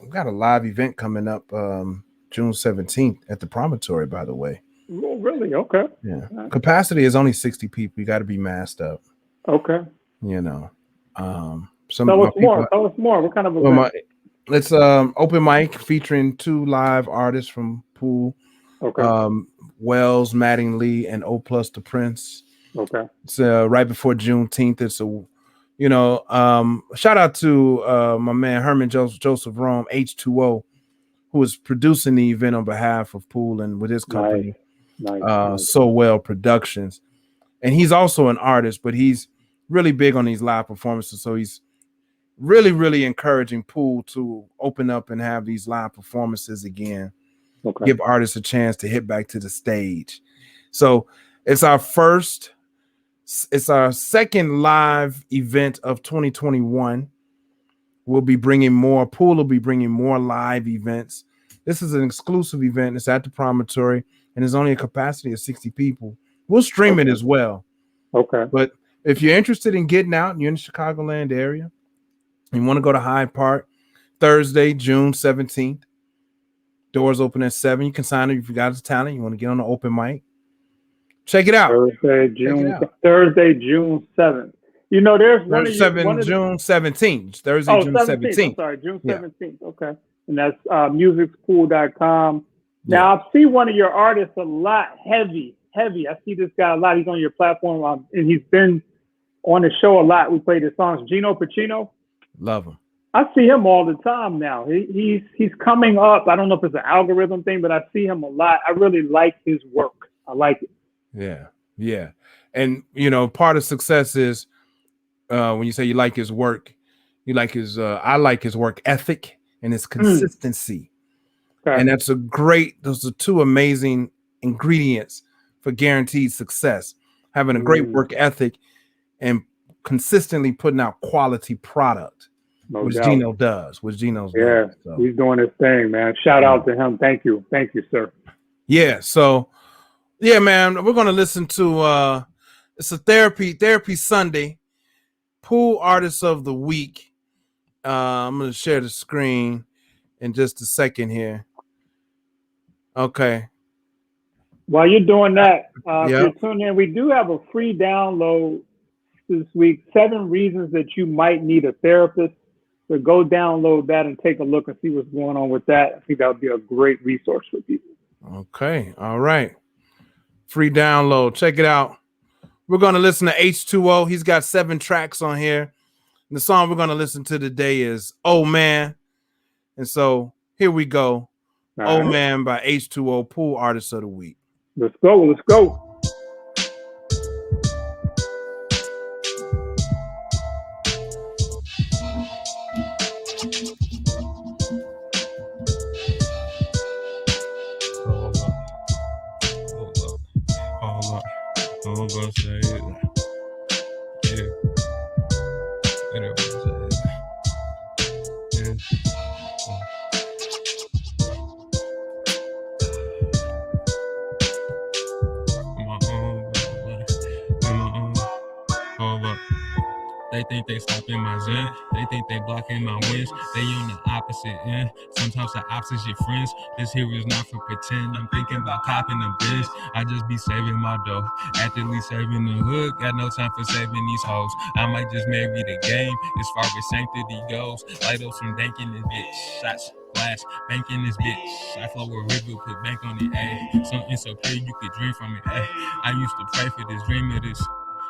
We've got a live event coming up June 17th at the Promontory, by the way. Oh, really? Okay. Yeah. Capacity is only 60 people. You got to be masked up. Okay. You know. Tell us more. What kind of event? It's open mic featuring 2 live artists from Pool. Okay. Wells, Mattingly, and O Plus the Prince. Okay. It's right before Juneteenth. It's shout out to my man Herman Joseph Rome, H2O, who is producing the event on behalf of Pool and with his company, nice. So Well Productions. And he's also an artist, but he's really big on these live performances. So he's really, really encouraging Pool to open up and have these live performances again. Okay. Give artists a chance to hit back to the stage. So it's our second live event of 2021. Pool will be bringing more live events. This is an exclusive event. It's at the Promontory, and there's only a capacity of 60 people. We'll stream it as well. Okay. But if you're interested in getting out and you're in the Chicagoland area, you want to go to Hyde Park, Thursday, June 17th. Doors open at 7. You can sign up if you got the talent. You want to get on the open mic. Check it out. Thursday, June 7th. You know, there's June 17th. Thursday, June 17th. I'm sorry, June 17th. Yeah. Okay. And that's musicspool.com. Now, I see one of your artists a lot heavy. I see this guy a lot. He's on your platform, and he's been on the show a lot. We play his songs. Gino Pacino. Love him. I see him all the time now. He's coming up. I don't know if it's an algorithm thing, but I see him a lot. I really like his work. I like it. Yeah. And, part of success is when you say you like his work, you like his, I like his work ethic and his consistency. Okay. And those are 2 amazing ingredients for guaranteed success. Having a great work ethic and consistently putting out quality product. Which Gino does. So, he's doing his thing, man. Shout out to him. Thank you, sir. Yeah. So, man, we're gonna listen to it's a therapy Sunday. Pool Artist of the Week. I'm gonna share the screen in just a second here. Okay. While you're doing that, if you're tuning in, we do have a free download this week. 7 reasons that you might need a therapist. So go download that and take a look and see what's going on with that. I think that would be a great resource for people. Okay. All right. Free download. Check it out. We're going to listen to H2O. He's got 7 tracks on here. And the song we're going to listen to today is Oh Man. And so here we go. Oh Man by H2O, Pool Artist of the Week. Let's go. I'm gonna say it. Yeah. Whatever I say. Yeah. Hold up. They think they stopping my zen. They think they blocking my wins. They on the opposite end. Sometimes the opposite's your friends. This here is not for pretend. I'm thinking about copping the biz. I just be saving my dough. Actively saving the hood. Got no time for saving these hoes. I might just marry the game as far as sanctity goes. Light up some dank in this bitch. Shots. Flash, bank in this bitch. I flow a river, put bank on it, ayy. Something so clear you could dream from it, ayy. I used to pray for this, dream of this.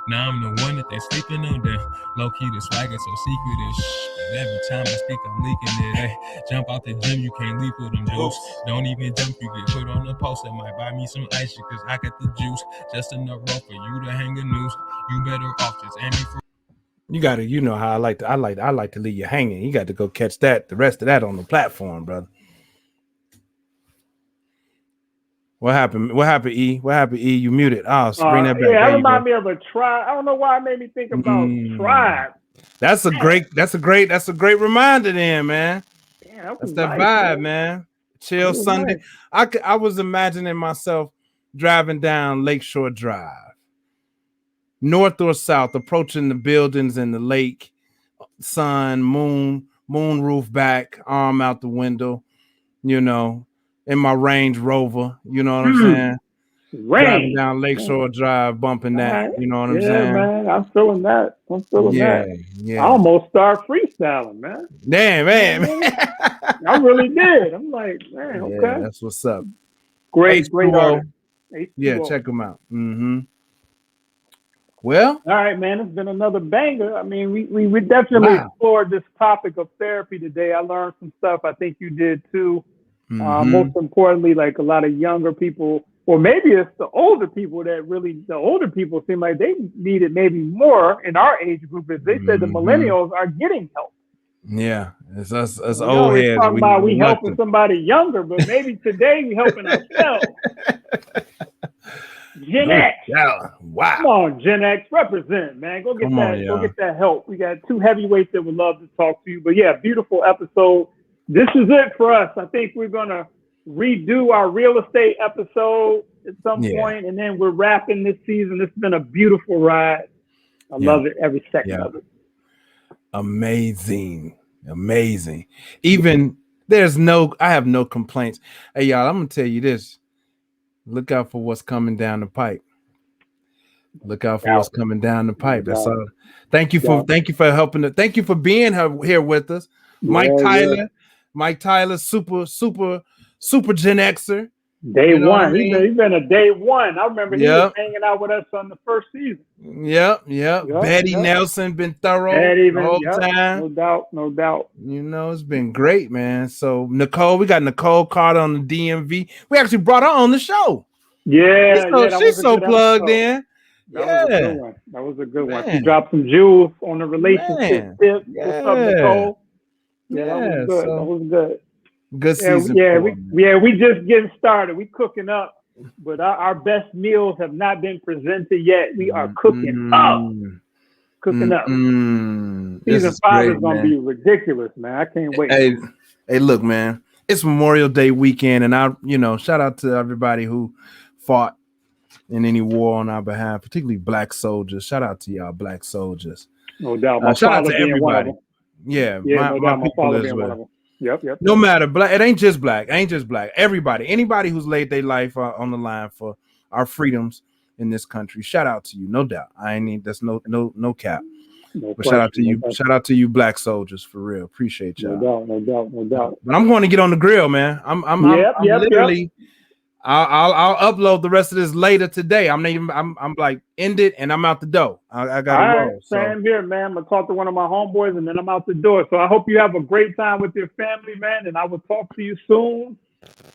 Now I'm the one that they sleeping on them. Low-key the swagger so secret-ish. But every time I speak, I'm leaking it, ayy. Jump out the gym, you can't leave with them juice. Don't even jump, you get put on the post. That might buy me some ice, cause I got the juice. Just enough rope for you to hang a noose. You better off just aim me for. You gotta, how I like to leave you hanging. You got to go catch the rest of that on the platform, brother. What happened, E? What happened, E? You muted. Oh, bring that back. Yeah, that reminds me of a Tribe. I don't know why it made me think about Tribe. That's a great reminder then, man. Yeah, that's that vibe, man. Chill Sunday. Nice. I was imagining myself driving down Lakeshore Drive. North or south, approaching the buildings and the lake, sun, moon roof back, arm out the window, in my Range Rover, you know what I'm saying? driving down Lakeshore Drive, bumping that. Right. You know what I'm Yeah, saying? man. I'm feeling that. I Yeah. almost started freestyling, man. Damn, man. I really did. I'm like, man, okay. Yeah, that's what's up. Great H2O. artist. Yeah, H2O. check them out. Well, all right, man. It's been another banger. I mean, we definitely explored this topic of therapy today. I learned some stuff. I think you did too. Most importantly, like a lot of younger people, or maybe it's the older people that really, the older people seem like they need it maybe more in our age group. As they said, the millennials are getting help. Yeah, it's us we old heads. Talking about we helping somebody younger, but maybe today we helping ourselves. Gen X. Yeah. Wow. Come on, Gen X, represent, man. Go get Go get that help. We got two heavyweights that would love to talk to you. But yeah, beautiful episode. This is it for us. I think we're gonna redo our real estate episode at some point, and then we're wrapping this season. It's been a beautiful ride. I love it, every second of it. Amazing. Even I have no complaints. Hey y'all, I'm gonna tell you this. Look out for what's coming down the pipe. What's coming down the pipe. That's all. Thank you for helping. Thank you for being here with us. Mike Tyler, super Gen Xer. Day one. He's been a day one. I remember he was hanging out with us on the first season. Yep. Betty Nelson been thorough the whole time. No doubt. You know, it's been great, man. So Nicole, we got Nicole Carter on the DMV. We actually brought her on the show. She's so plugged in. That was a good one. She dropped some jewels on the relationship tip. What's up, Nicole? Yeah, that was good. That was good. Good season. We just getting started. We cooking up, but our best meals have not been presented yet. We are cooking up. Season 5 is gonna be ridiculous, man. I can't wait. Hey, look, man. It's Memorial Day weekend, and shout out to everybody who fought in any war on our behalf, particularly Black soldiers. Shout out to y'all, Black soldiers. No doubt. Shout out to everybody. Yeah, my people as well. Yep. No matter black, it ain't just black. Anybody who's laid their life on the line for our freedoms in this country. Shout out to you, no doubt. That's no cap. But shout out to you. Shout out to you, Black soldiers, for real. Appreciate y'all. No doubt. But I'm going to get on the grill, man. I'm literally. I'll upload the rest of this later today. I'm like end it and I'm out the door. I got to roll. Same here, man. I'm gonna talk to one of my homeboys and then I'm out the door. So I hope you have a great time with your family, man. And I will talk to you soon.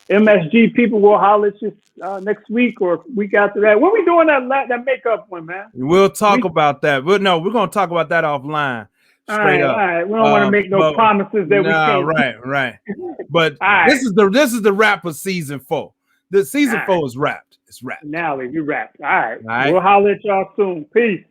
MSG people will holler at you next week or week after that. When we doing that makeup one, man? We'll talk about that. But no, we're gonna talk about that offline. Straight up. All right. We don't want to make no promises that we can't. Right. But this is the wrap of season 4. The season 4 is wrapped. It's wrapped. Now we wrapped. All right. We'll holler at y'all soon. Peace.